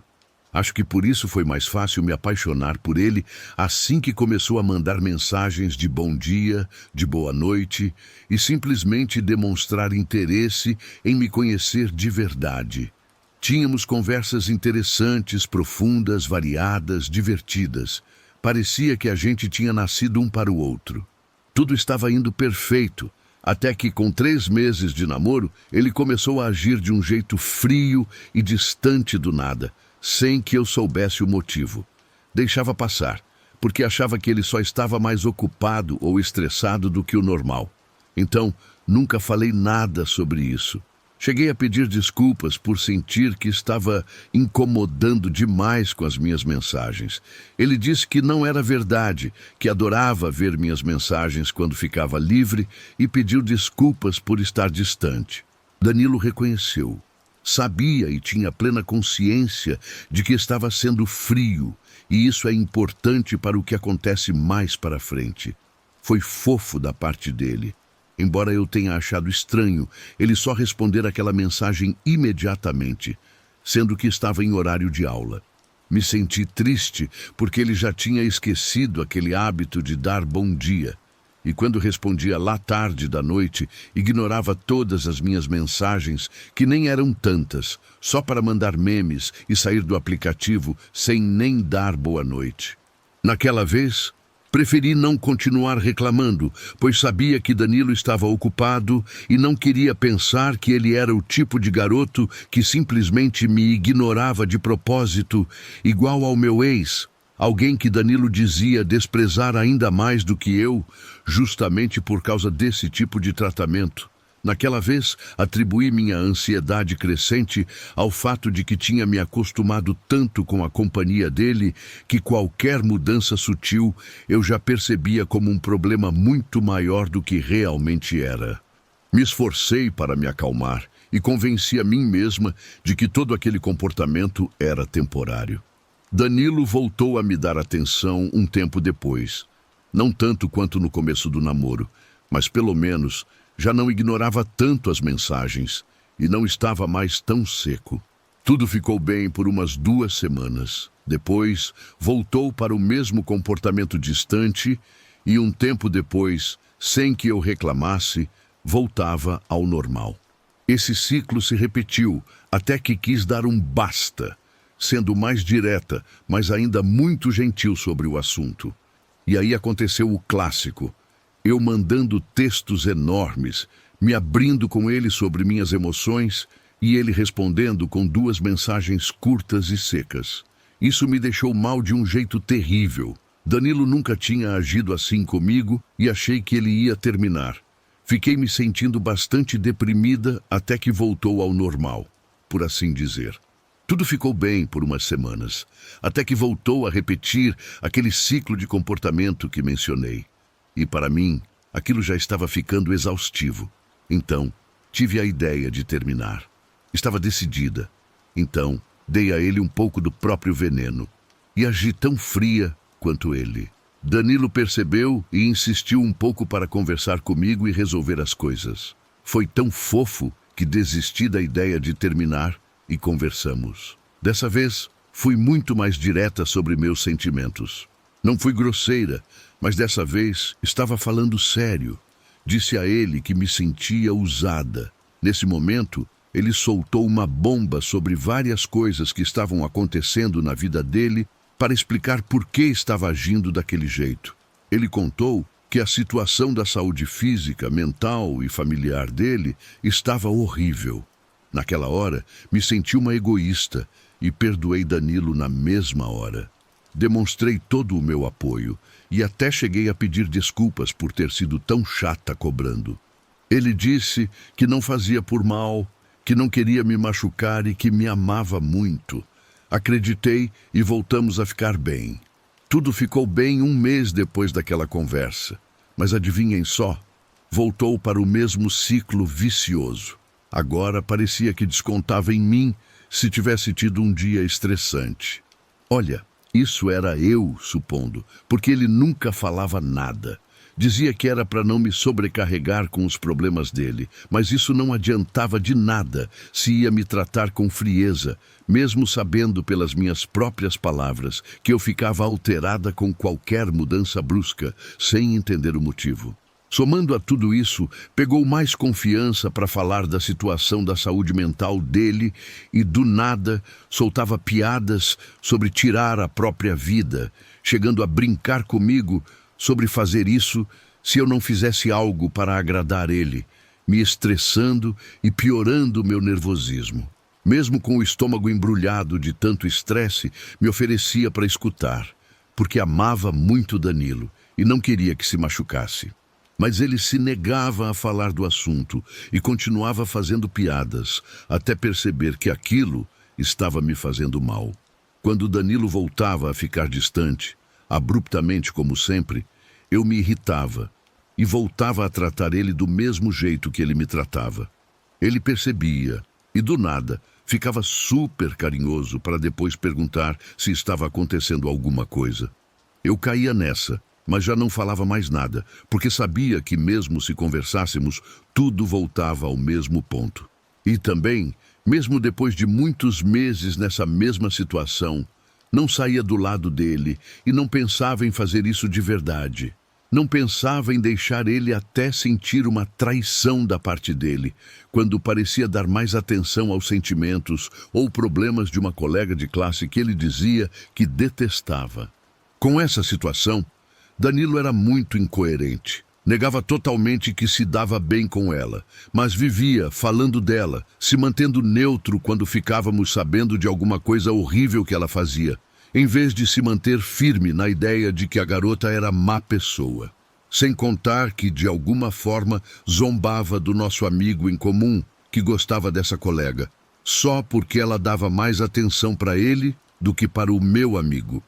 Acho que por isso foi mais fácil me apaixonar por ele assim que começou a mandar mensagens de bom dia, de boa noite e simplesmente demonstrar interesse em me conhecer de verdade. Tínhamos conversas interessantes, profundas, variadas, divertidas. Parecia que a gente tinha nascido um para o outro. Tudo estava indo perfeito, até que com 3 meses de namoro, ele começou a agir de um jeito frio e distante do nada, sem que eu soubesse o motivo. Deixava passar, porque achava que ele só estava mais ocupado ou estressado do que o normal. Então, nunca falei nada sobre isso. Cheguei a pedir desculpas por sentir que estava incomodando demais com as minhas mensagens. Ele disse que não era verdade, que adorava ver minhas mensagens quando ficava livre e pediu desculpas por estar distante. Danilo reconheceu. Sabia e tinha plena consciência de que estava sendo frio, e isso é importante para o que acontece mais para frente. Foi fofo da parte dele. Embora eu tenha achado estranho ele só responder aquela mensagem imediatamente, sendo que estava em horário de aula. Me senti triste porque ele já tinha esquecido aquele hábito de dar bom dia. E quando respondia lá tarde da noite, ignorava todas as minhas mensagens, que nem eram tantas, só para mandar memes e sair do aplicativo sem nem dar boa noite. Naquela vez, preferi não continuar reclamando, pois sabia que Danilo estava ocupado e não queria pensar que ele era o tipo de garoto que simplesmente me ignorava de propósito, igual ao meu ex, alguém que Danilo dizia desprezar ainda mais do que eu, justamente por causa desse tipo de tratamento. Naquela vez, atribuí minha ansiedade crescente ao fato de que tinha me acostumado tanto com a companhia dele que qualquer mudança sutil eu já percebia como um problema muito maior do que realmente era. Me esforcei para me acalmar e convenci a mim mesma de que todo aquele comportamento era temporário. Danilo voltou a me dar atenção um tempo depois. Não tanto quanto no começo do namoro, mas pelo menos já não ignorava tanto as mensagens e não estava mais tão seco. Tudo ficou bem por umas 2 semanas. Depois, voltou para o mesmo comportamento distante e um tempo depois, sem que eu reclamasse, voltava ao normal. Esse ciclo se repetiu até que quis dar um basta, sendo mais direta, mas ainda muito gentil sobre o assunto. E aí aconteceu o clássico. Eu mandando textos enormes, me abrindo com ele sobre minhas emoções e ele respondendo com 2 mensagens curtas e secas. Isso me deixou mal de um jeito terrível. Danilo nunca tinha agido assim comigo e achei que ele ia terminar. Fiquei me sentindo bastante deprimida até que voltou ao normal, por assim dizer. Tudo ficou bem por umas semanas, até que voltou a repetir aquele ciclo de comportamento que mencionei. E para mim, aquilo já estava ficando exaustivo. Então, tive a ideia de terminar. Estava decidida. Então, dei a ele um pouco do próprio veneno. E agi tão fria quanto ele. Danilo percebeu e insistiu um pouco para conversar comigo e resolver as coisas. Foi tão fofo que desisti da ideia de terminar e conversamos. Dessa vez, fui muito mais direta sobre meus sentimentos. Não fui grosseira, mas dessa vez estava falando sério. Disse a ele que me sentia usada. Nesse momento, ele soltou uma bomba sobre várias coisas que estavam acontecendo na vida dele para explicar por que estava agindo daquele jeito. Ele contou que a situação da saúde física, mental e familiar dele estava horrível. Naquela hora, me senti uma egoísta e perdoei Danilo na mesma hora. Demonstrei todo o meu apoio e até cheguei a pedir desculpas por ter sido tão chata cobrando. Ele disse que não fazia por mal, que não queria me machucar e que me amava muito. Acreditei e voltamos a ficar bem. Tudo ficou bem 1 mês depois daquela conversa, mas adivinhem só, voltou para o mesmo ciclo vicioso. Agora parecia que descontava em mim se tivesse tido um dia estressante. Olha, Isso era eu, supondo, porque ele nunca falava nada. Dizia que era para não me sobrecarregar com os problemas dele, mas isso não adiantava de nada se ia me tratar com frieza, mesmo sabendo pelas minhas próprias palavras que eu ficava alterada com qualquer mudança brusca, sem entender o motivo. Somando a tudo isso, pegou mais confiança para falar da situação da saúde mental dele e, do nada, soltava piadas sobre tirar a própria vida, chegando a brincar comigo sobre fazer isso se eu não fizesse algo para agradar ele, me estressando e piorando o meu nervosismo. Mesmo com o estômago embrulhado de tanto estresse, me oferecia para escutar, porque amava muito Danilo e não queria que se machucasse. Mas ele se negava a falar do assunto e continuava fazendo piadas, até perceber que aquilo estava me fazendo mal. Quando Danilo voltava a ficar distante, abruptamente como sempre, eu me irritava e voltava a tratar ele do mesmo jeito que ele me tratava. Ele percebia e, do nada, ficava super carinhoso para depois perguntar se estava acontecendo alguma coisa. Eu caía nessa, mas já não falava mais nada, porque sabia que mesmo se conversássemos, tudo voltava ao mesmo ponto. E também, mesmo depois de muitos meses nessa mesma situação, não saía do lado dele e não pensava em fazer isso de verdade. Não pensava em deixar ele até sentir uma traição da parte dele, quando parecia dar mais atenção aos sentimentos ou problemas de uma colega de classe que ele dizia que detestava. Com essa situação, Danilo era muito incoerente. Negava totalmente que se dava bem com ela, mas vivia falando dela, se mantendo neutro quando ficávamos sabendo de alguma coisa horrível que ela fazia, em vez de se manter firme na ideia de que a garota era má pessoa. Sem contar que, de alguma forma, zombava do nosso amigo em comum, que gostava dessa colega, só porque ela dava mais atenção para ele do que para o meu amigo.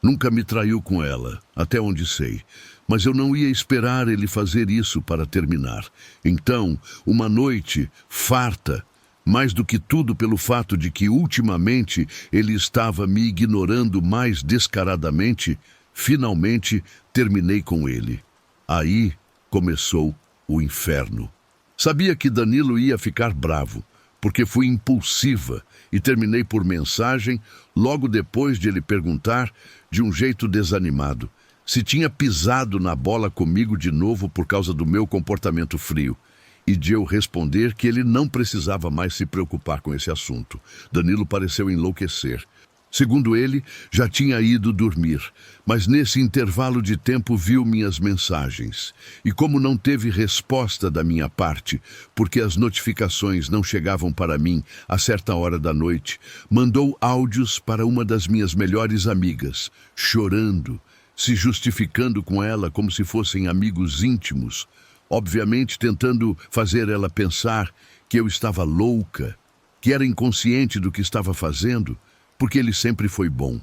Nunca me traiu com ela, até onde sei, mas eu não ia esperar ele fazer isso para terminar. Então, uma noite, farta, mais do que tudo pelo fato de que ultimamente ele estava me ignorando mais descaradamente, finalmente terminei com ele. Aí começou o inferno. Sabia que Danilo ia ficar bravo, porque fui impulsiva e terminei por mensagem logo depois de ele perguntar, de um jeito desanimado, se tinha pisado na bola comigo de novo por causa do meu comportamento frio, e de eu responder que ele não precisava mais se preocupar com esse assunto. Danilo pareceu enlouquecer. Segundo ele, já tinha ido dormir, mas nesse intervalo de tempo viu minhas mensagens. E como não teve resposta da minha parte, porque as notificações não chegavam para mim a certa hora da noite, mandou áudios para uma das minhas melhores amigas, chorando, se justificando com ela como se fossem amigos íntimos, obviamente tentando fazer ela pensar que eu estava louca, que era inconsciente do que estava fazendo, porque ele sempre foi bom.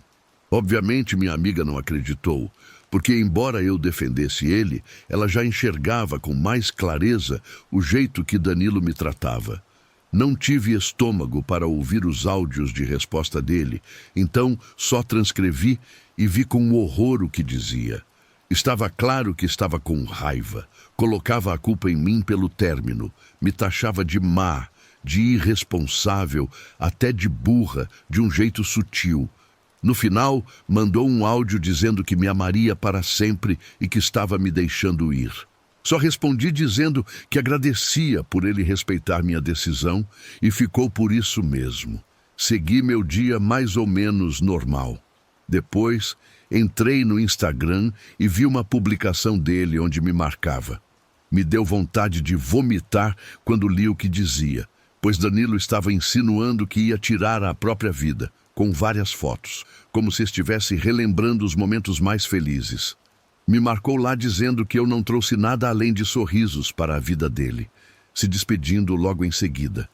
Obviamente minha amiga não acreditou, porque embora eu defendesse ele, ela já enxergava com mais clareza o jeito que Danilo me tratava. Não tive estômago para ouvir os áudios de resposta dele, então só transcrevi e vi com horror o que dizia. Estava claro que estava com raiva, colocava a culpa em mim pelo término, me taxava de má, de irresponsável, até de burra, de um jeito sutil. No final, mandou um áudio dizendo que me amaria para sempre e que estava me deixando ir. Só respondi dizendo que agradecia por ele respeitar minha decisão e ficou por isso mesmo. Segui meu dia mais ou menos normal. Depois, entrei no Instagram e vi uma publicação dele onde me marcava. Me deu vontade de vomitar quando li o que dizia, pois Danilo estava insinuando que ia tirar a própria vida, com várias fotos, como se estivesse relembrando os momentos mais felizes. Me marcou lá dizendo que eu não trouxe nada além de sorrisos para a vida dele, se despedindo logo em seguida.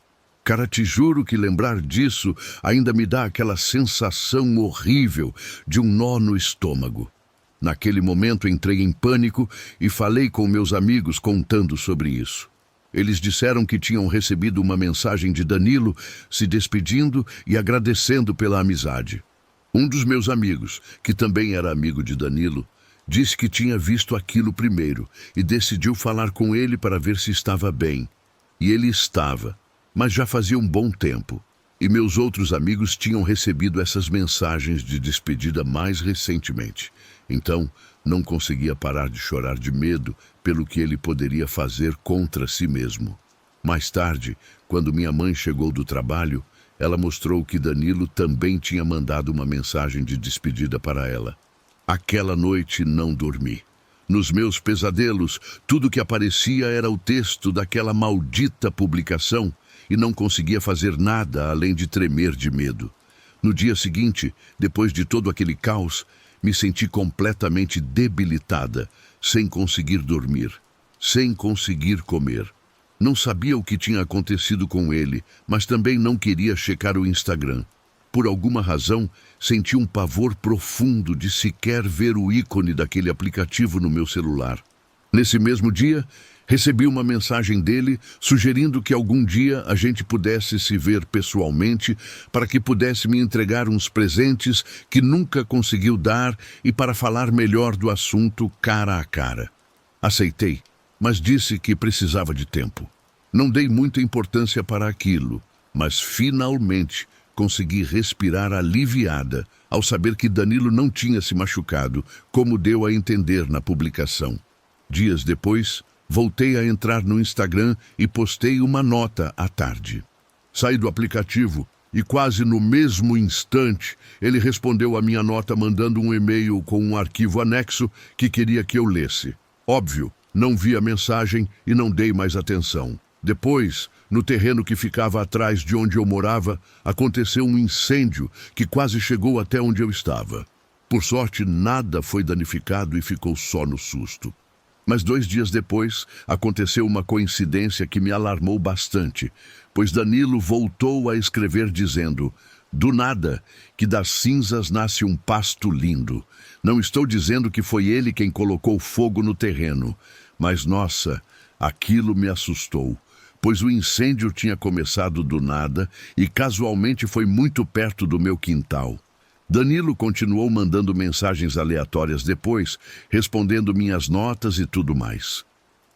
Cara, te juro que lembrar disso ainda me dá aquela sensação horrível de um nó no estômago. Naquele momento entrei em pânico e falei com meus amigos contando sobre isso. Eles disseram que tinham recebido uma mensagem de Danilo se despedindo e agradecendo pela amizade. Um dos meus amigos, que também era amigo de Danilo, disse que tinha visto aquilo primeiro e decidiu falar com ele para ver se estava bem. E ele estava, mas já fazia um bom tempo. E meus outros amigos tinham recebido essas mensagens de despedida mais recentemente. Então, não conseguia parar de chorar de medo pelo que ele poderia fazer contra si mesmo. Mais tarde, quando minha mãe chegou do trabalho, ela mostrou que Danilo também tinha mandado uma mensagem de despedida para ela. Aquela noite não dormi. Nos meus pesadelos, tudo que aparecia era o texto daquela maldita publicação e não conseguia fazer nada além de tremer de medo. No dia seguinte, depois de todo aquele caos, me senti completamente debilitada, sem conseguir dormir, sem conseguir comer. Não sabia o que tinha acontecido com ele, mas também não queria checar o Instagram. Por alguma razão, senti um pavor profundo de sequer ver o ícone daquele aplicativo no meu celular. Nesse mesmo dia, recebi uma mensagem dele sugerindo que algum dia a gente pudesse se ver pessoalmente para que pudesse me entregar uns presentes que nunca conseguiu dar e para falar melhor do assunto cara a cara. Aceitei, mas disse que precisava de tempo. Não dei muita importância para aquilo, mas finalmente consegui respirar aliviada ao saber que Danilo não tinha se machucado, como deu a entender na publicação. Dias depois, voltei a entrar no Instagram e postei uma nota à tarde. Saí do aplicativo e quase no mesmo instante ele respondeu à minha nota mandando um e-mail com um arquivo anexo que queria que eu lesse. Óbvio, não vi a mensagem e não dei mais atenção. Depois, no terreno que ficava atrás de onde eu morava, aconteceu um incêndio que quase chegou até onde eu estava. Por sorte, nada foi danificado e ficou só no susto. Mas 2 dias depois, aconteceu uma coincidência que me alarmou bastante, pois Danilo voltou a escrever dizendo: "Do nada, que das cinzas nasce um pasto lindo. Não estou dizendo que foi ele quem colocou fogo no terreno, mas nossa, aquilo me assustou. Pois o incêndio tinha começado do nada e casualmente foi muito perto do meu quintal." Danilo continuou mandando mensagens aleatórias depois, respondendo minhas notas e tudo mais.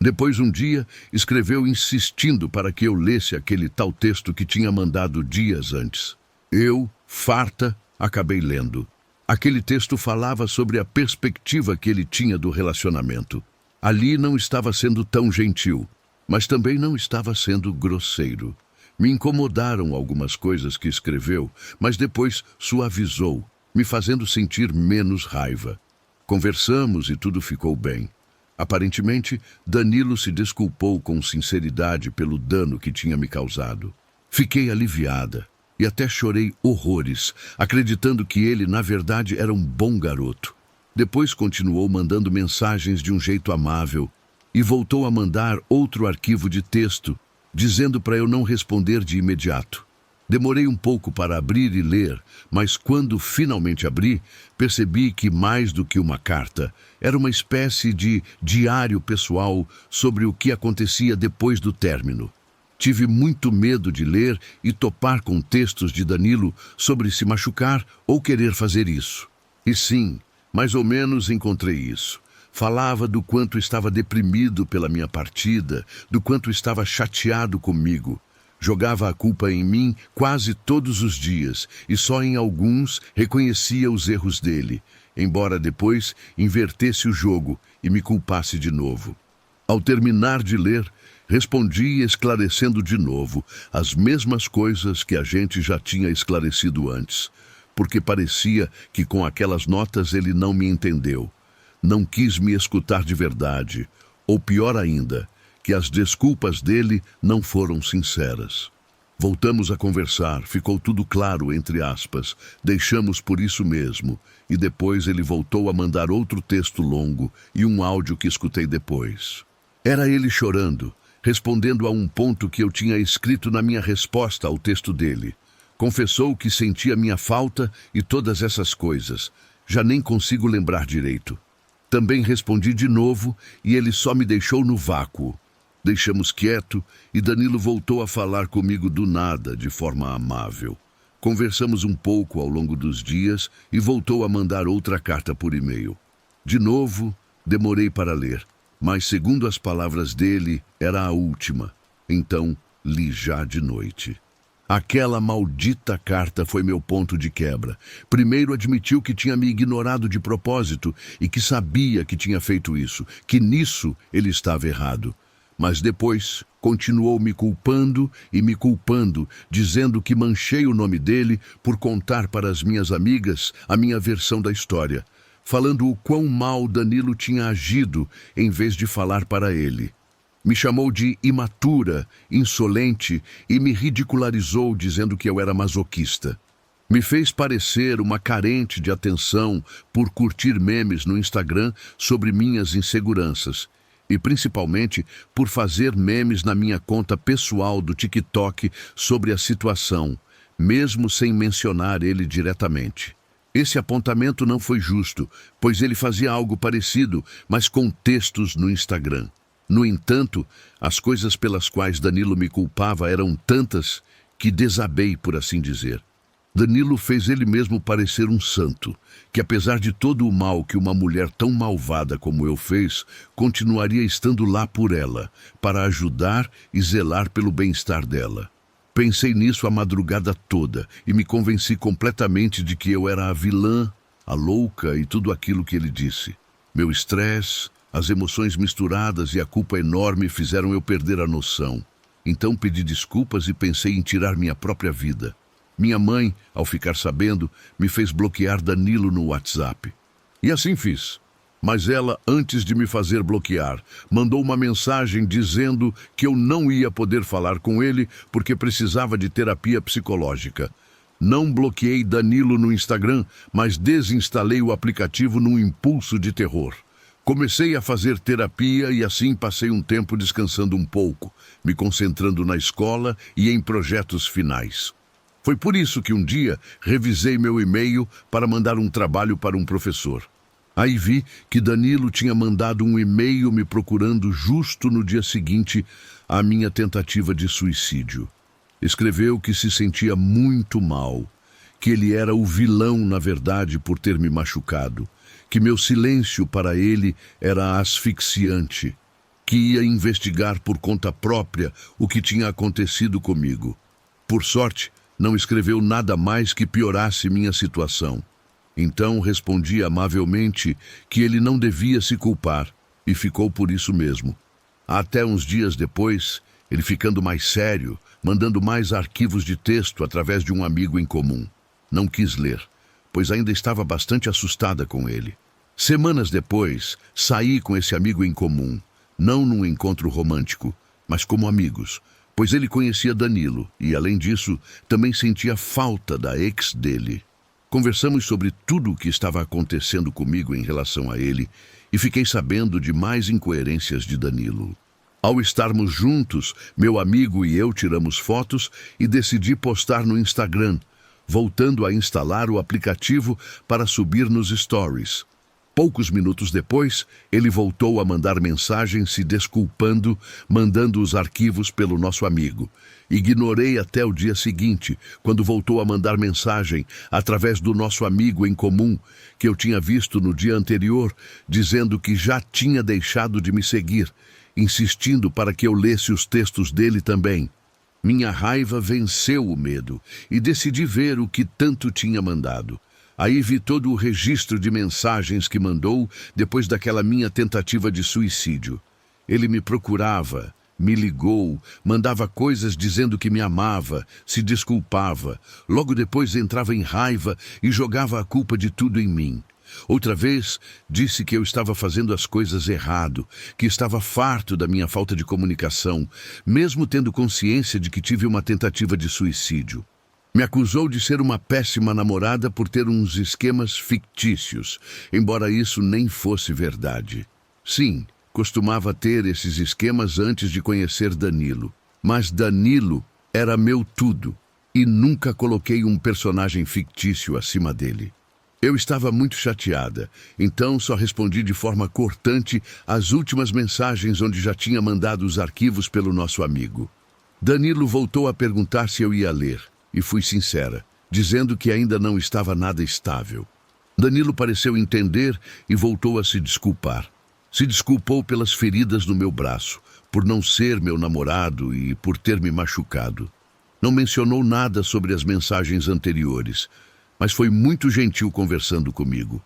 Depois, um dia, escreveu insistindo para que eu lesse aquele tal texto que tinha mandado dias antes. Eu, farta, acabei lendo. Aquele texto falava sobre a perspectiva que ele tinha do relacionamento. Ali não estava sendo tão gentil, mas também não estava sendo grosseiro. Me incomodaram algumas coisas que escreveu, mas depois suavizou, me fazendo sentir menos raiva. Conversamos e tudo ficou bem. Aparentemente, Danilo se desculpou com sinceridade pelo dano que tinha me causado. Fiquei aliviada e até chorei horrores, acreditando que ele, na verdade, era um bom garoto. Depois continuou mandando mensagens de um jeito amável e voltou a mandar outro arquivo de texto, dizendo para eu não responder de imediato. Demorei um pouco para abrir e ler, mas quando finalmente abri, percebi que mais do que uma carta, era uma espécie de diário pessoal sobre o que acontecia depois do término. Tive muito medo de ler e topar com textos de Danilo sobre se machucar ou querer fazer isso. E sim, mais ou menos encontrei isso. Falava do quanto estava deprimido pela minha partida, do quanto estava chateado comigo. Jogava a culpa em mim quase todos os dias e só em alguns reconhecia os erros dele, embora depois invertesse o jogo e me culpasse de novo. Ao terminar de ler, respondi esclarecendo de novo as mesmas coisas que a gente já tinha esclarecido antes, porque parecia que com aquelas notas ele não me entendeu. Não quis me escutar de verdade, ou pior ainda, que as desculpas dele não foram sinceras. Voltamos a conversar, ficou tudo claro, entre aspas, deixamos por isso mesmo, e depois ele voltou a mandar outro texto longo e um áudio que escutei depois. Era ele chorando, respondendo a um ponto que eu tinha escrito na minha resposta ao texto dele. Confessou que sentia minha falta e todas essas coisas. Já nem consigo lembrar direito. Também respondi de novo e ele só me deixou no vácuo. Deixamos quieto e Danilo voltou a falar comigo do nada, de forma amável. Conversamos um pouco ao longo dos dias e voltou a mandar outra carta por e-mail. De novo, demorei para ler, mas segundo as palavras dele, era a última. Então, li já de noite. Aquela maldita carta foi meu ponto de quebra. Primeiro admitiu que tinha me ignorado de propósito e que sabia que tinha feito isso, que nisso ele estava errado. Mas depois continuou me culpando e me culpando, dizendo que manchei o nome dele por contar para as minhas amigas a minha versão da história, falando o quão mal Danilo tinha agido em vez de falar para ele. Me chamou de imatura, insolente e me ridicularizou dizendo que eu era masoquista. Me fez parecer uma carente de atenção por curtir memes no Instagram sobre minhas inseguranças e principalmente por fazer memes na minha conta pessoal do TikTok sobre a situação, mesmo sem mencionar ele diretamente. Esse apontamento não foi justo, pois ele fazia algo parecido, mas com textos no Instagram. No entanto, as coisas pelas quais Danilo me culpava eram tantas que desabei, por assim dizer. Danilo fez ele mesmo parecer um santo, que apesar de todo o mal que uma mulher tão malvada como eu fez, continuaria estando lá por ela, para ajudar e zelar pelo bem-estar dela. Pensei nisso a madrugada toda e me convenci completamente de que eu era a vilã, a louca e tudo aquilo que ele disse. Meu estresse, as emoções misturadas e a culpa enorme fizeram eu perder a noção. Então pedi desculpas e pensei em tirar minha própria vida. Minha mãe, ao ficar sabendo, me fez bloquear Danilo no WhatsApp. E assim fiz. Mas ela, antes de me fazer bloquear, mandou uma mensagem dizendo que eu não ia poder falar com ele porque precisava de terapia psicológica. Não bloqueei Danilo no Instagram, mas desinstalei o aplicativo num impulso de terror. Comecei a fazer terapia e assim passei um tempo descansando um pouco, me concentrando na escola e em projetos finais. Foi por isso que um dia revisei meu e-mail para mandar um trabalho para um professor. Aí vi que Danilo tinha mandado um e-mail me procurando justo no dia seguinte à minha tentativa de suicídio. Escreveu que se sentia muito mal, que ele era o vilão, na verdade, por ter me machucado, que meu silêncio para ele era asfixiante, que ia investigar por conta própria o que tinha acontecido comigo. Por sorte, não escreveu nada mais que piorasse minha situação. Então respondi amavelmente que ele não devia se culpar, e ficou por isso mesmo. Até uns dias depois, ele ficando mais sério, mandando mais arquivos de texto através de um amigo em comum. Não quis ler, pois ainda estava bastante assustada com ele. Semanas depois, saí com esse amigo em comum, não num encontro romântico, mas como amigos, pois ele conhecia Danilo e, além disso, também sentia falta da ex dele. Conversamos sobre tudo o que estava acontecendo comigo em relação a ele e fiquei sabendo de mais incoerências de Danilo. Ao estarmos juntos, meu amigo e eu tiramos fotos e decidi postar no Instagram, voltando a instalar o aplicativo para subir nos stories. Poucos minutos depois, ele voltou a mandar mensagem se desculpando, mandando os arquivos pelo nosso amigo. Ignorei até o dia seguinte, quando voltou a mandar mensagem através do nosso amigo em comum, que eu tinha visto no dia anterior, dizendo que já tinha deixado de me seguir, insistindo para que eu lesse os textos dele também. Minha raiva venceu o medo e decidi ver o que tanto tinha mandado. Aí vi todo o registro de mensagens que mandou depois daquela minha tentativa de suicídio. Ele me procurava, me ligou, mandava coisas dizendo que me amava, se desculpava. Logo depois entrava em raiva e jogava a culpa de tudo em mim. Outra vez, disse que eu estava fazendo as coisas errado, que estava farto da minha falta de comunicação, mesmo tendo consciência de que tive uma tentativa de suicídio. Me acusou de ser uma péssima namorada por ter uns esquemas fictícios, embora isso nem fosse verdade. Sim, costumava ter esses esquemas antes de conhecer Danilo, mas Danilo era meu tudo e nunca coloquei um personagem fictício acima dele. Eu estava muito chateada, então só respondi de forma cortante às últimas mensagens onde já tinha mandado os arquivos pelo nosso amigo. Danilo voltou a perguntar se eu ia ler. E fui sincera, dizendo que ainda não estava nada estável. Danilo pareceu entender e voltou a se desculpar. Se desculpou pelas feridas no meu braço, por não ser meu namorado e por ter me machucado. Não mencionou nada sobre as mensagens anteriores, mas foi muito gentil conversando comigo.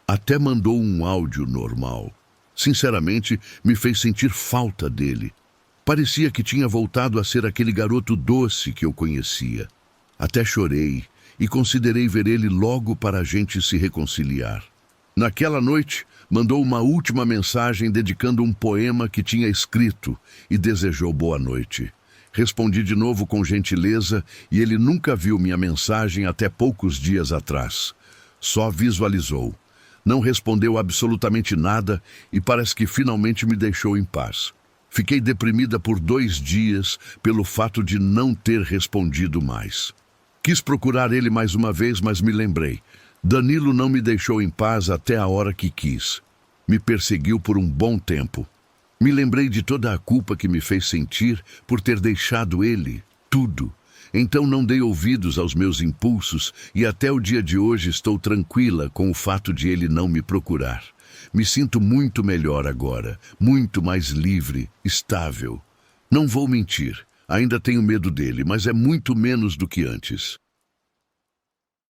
Até mandou um áudio normal. Sinceramente, me fez sentir falta dele. Parecia que tinha voltado a ser aquele garoto doce que eu conhecia. Até chorei e considerei ver ele logo para a gente se reconciliar. Naquela noite, mandou uma última mensagem dedicando um poema que tinha escrito e desejou boa noite. Respondi de novo com gentileza e ele nunca viu minha mensagem até poucos dias atrás. Só visualizou. Não respondeu absolutamente nada e parece que finalmente me deixou em paz. Fiquei deprimida por 2 dias pelo fato de não ter respondido mais. Quis procurar ele mais uma vez, mas me lembrei. Danilo não me deixou em paz até a hora que quis. Me perseguiu por um bom tempo. Me lembrei de toda a culpa que me fez sentir por ter deixado ele, tudo. Então não dei ouvidos aos meus impulsos e até o dia de hoje estou tranquila com o fato de ele não me procurar. Me sinto muito melhor agora, muito mais livre, estável. Não vou mentir, ainda tenho medo dele, mas é muito menos do que antes.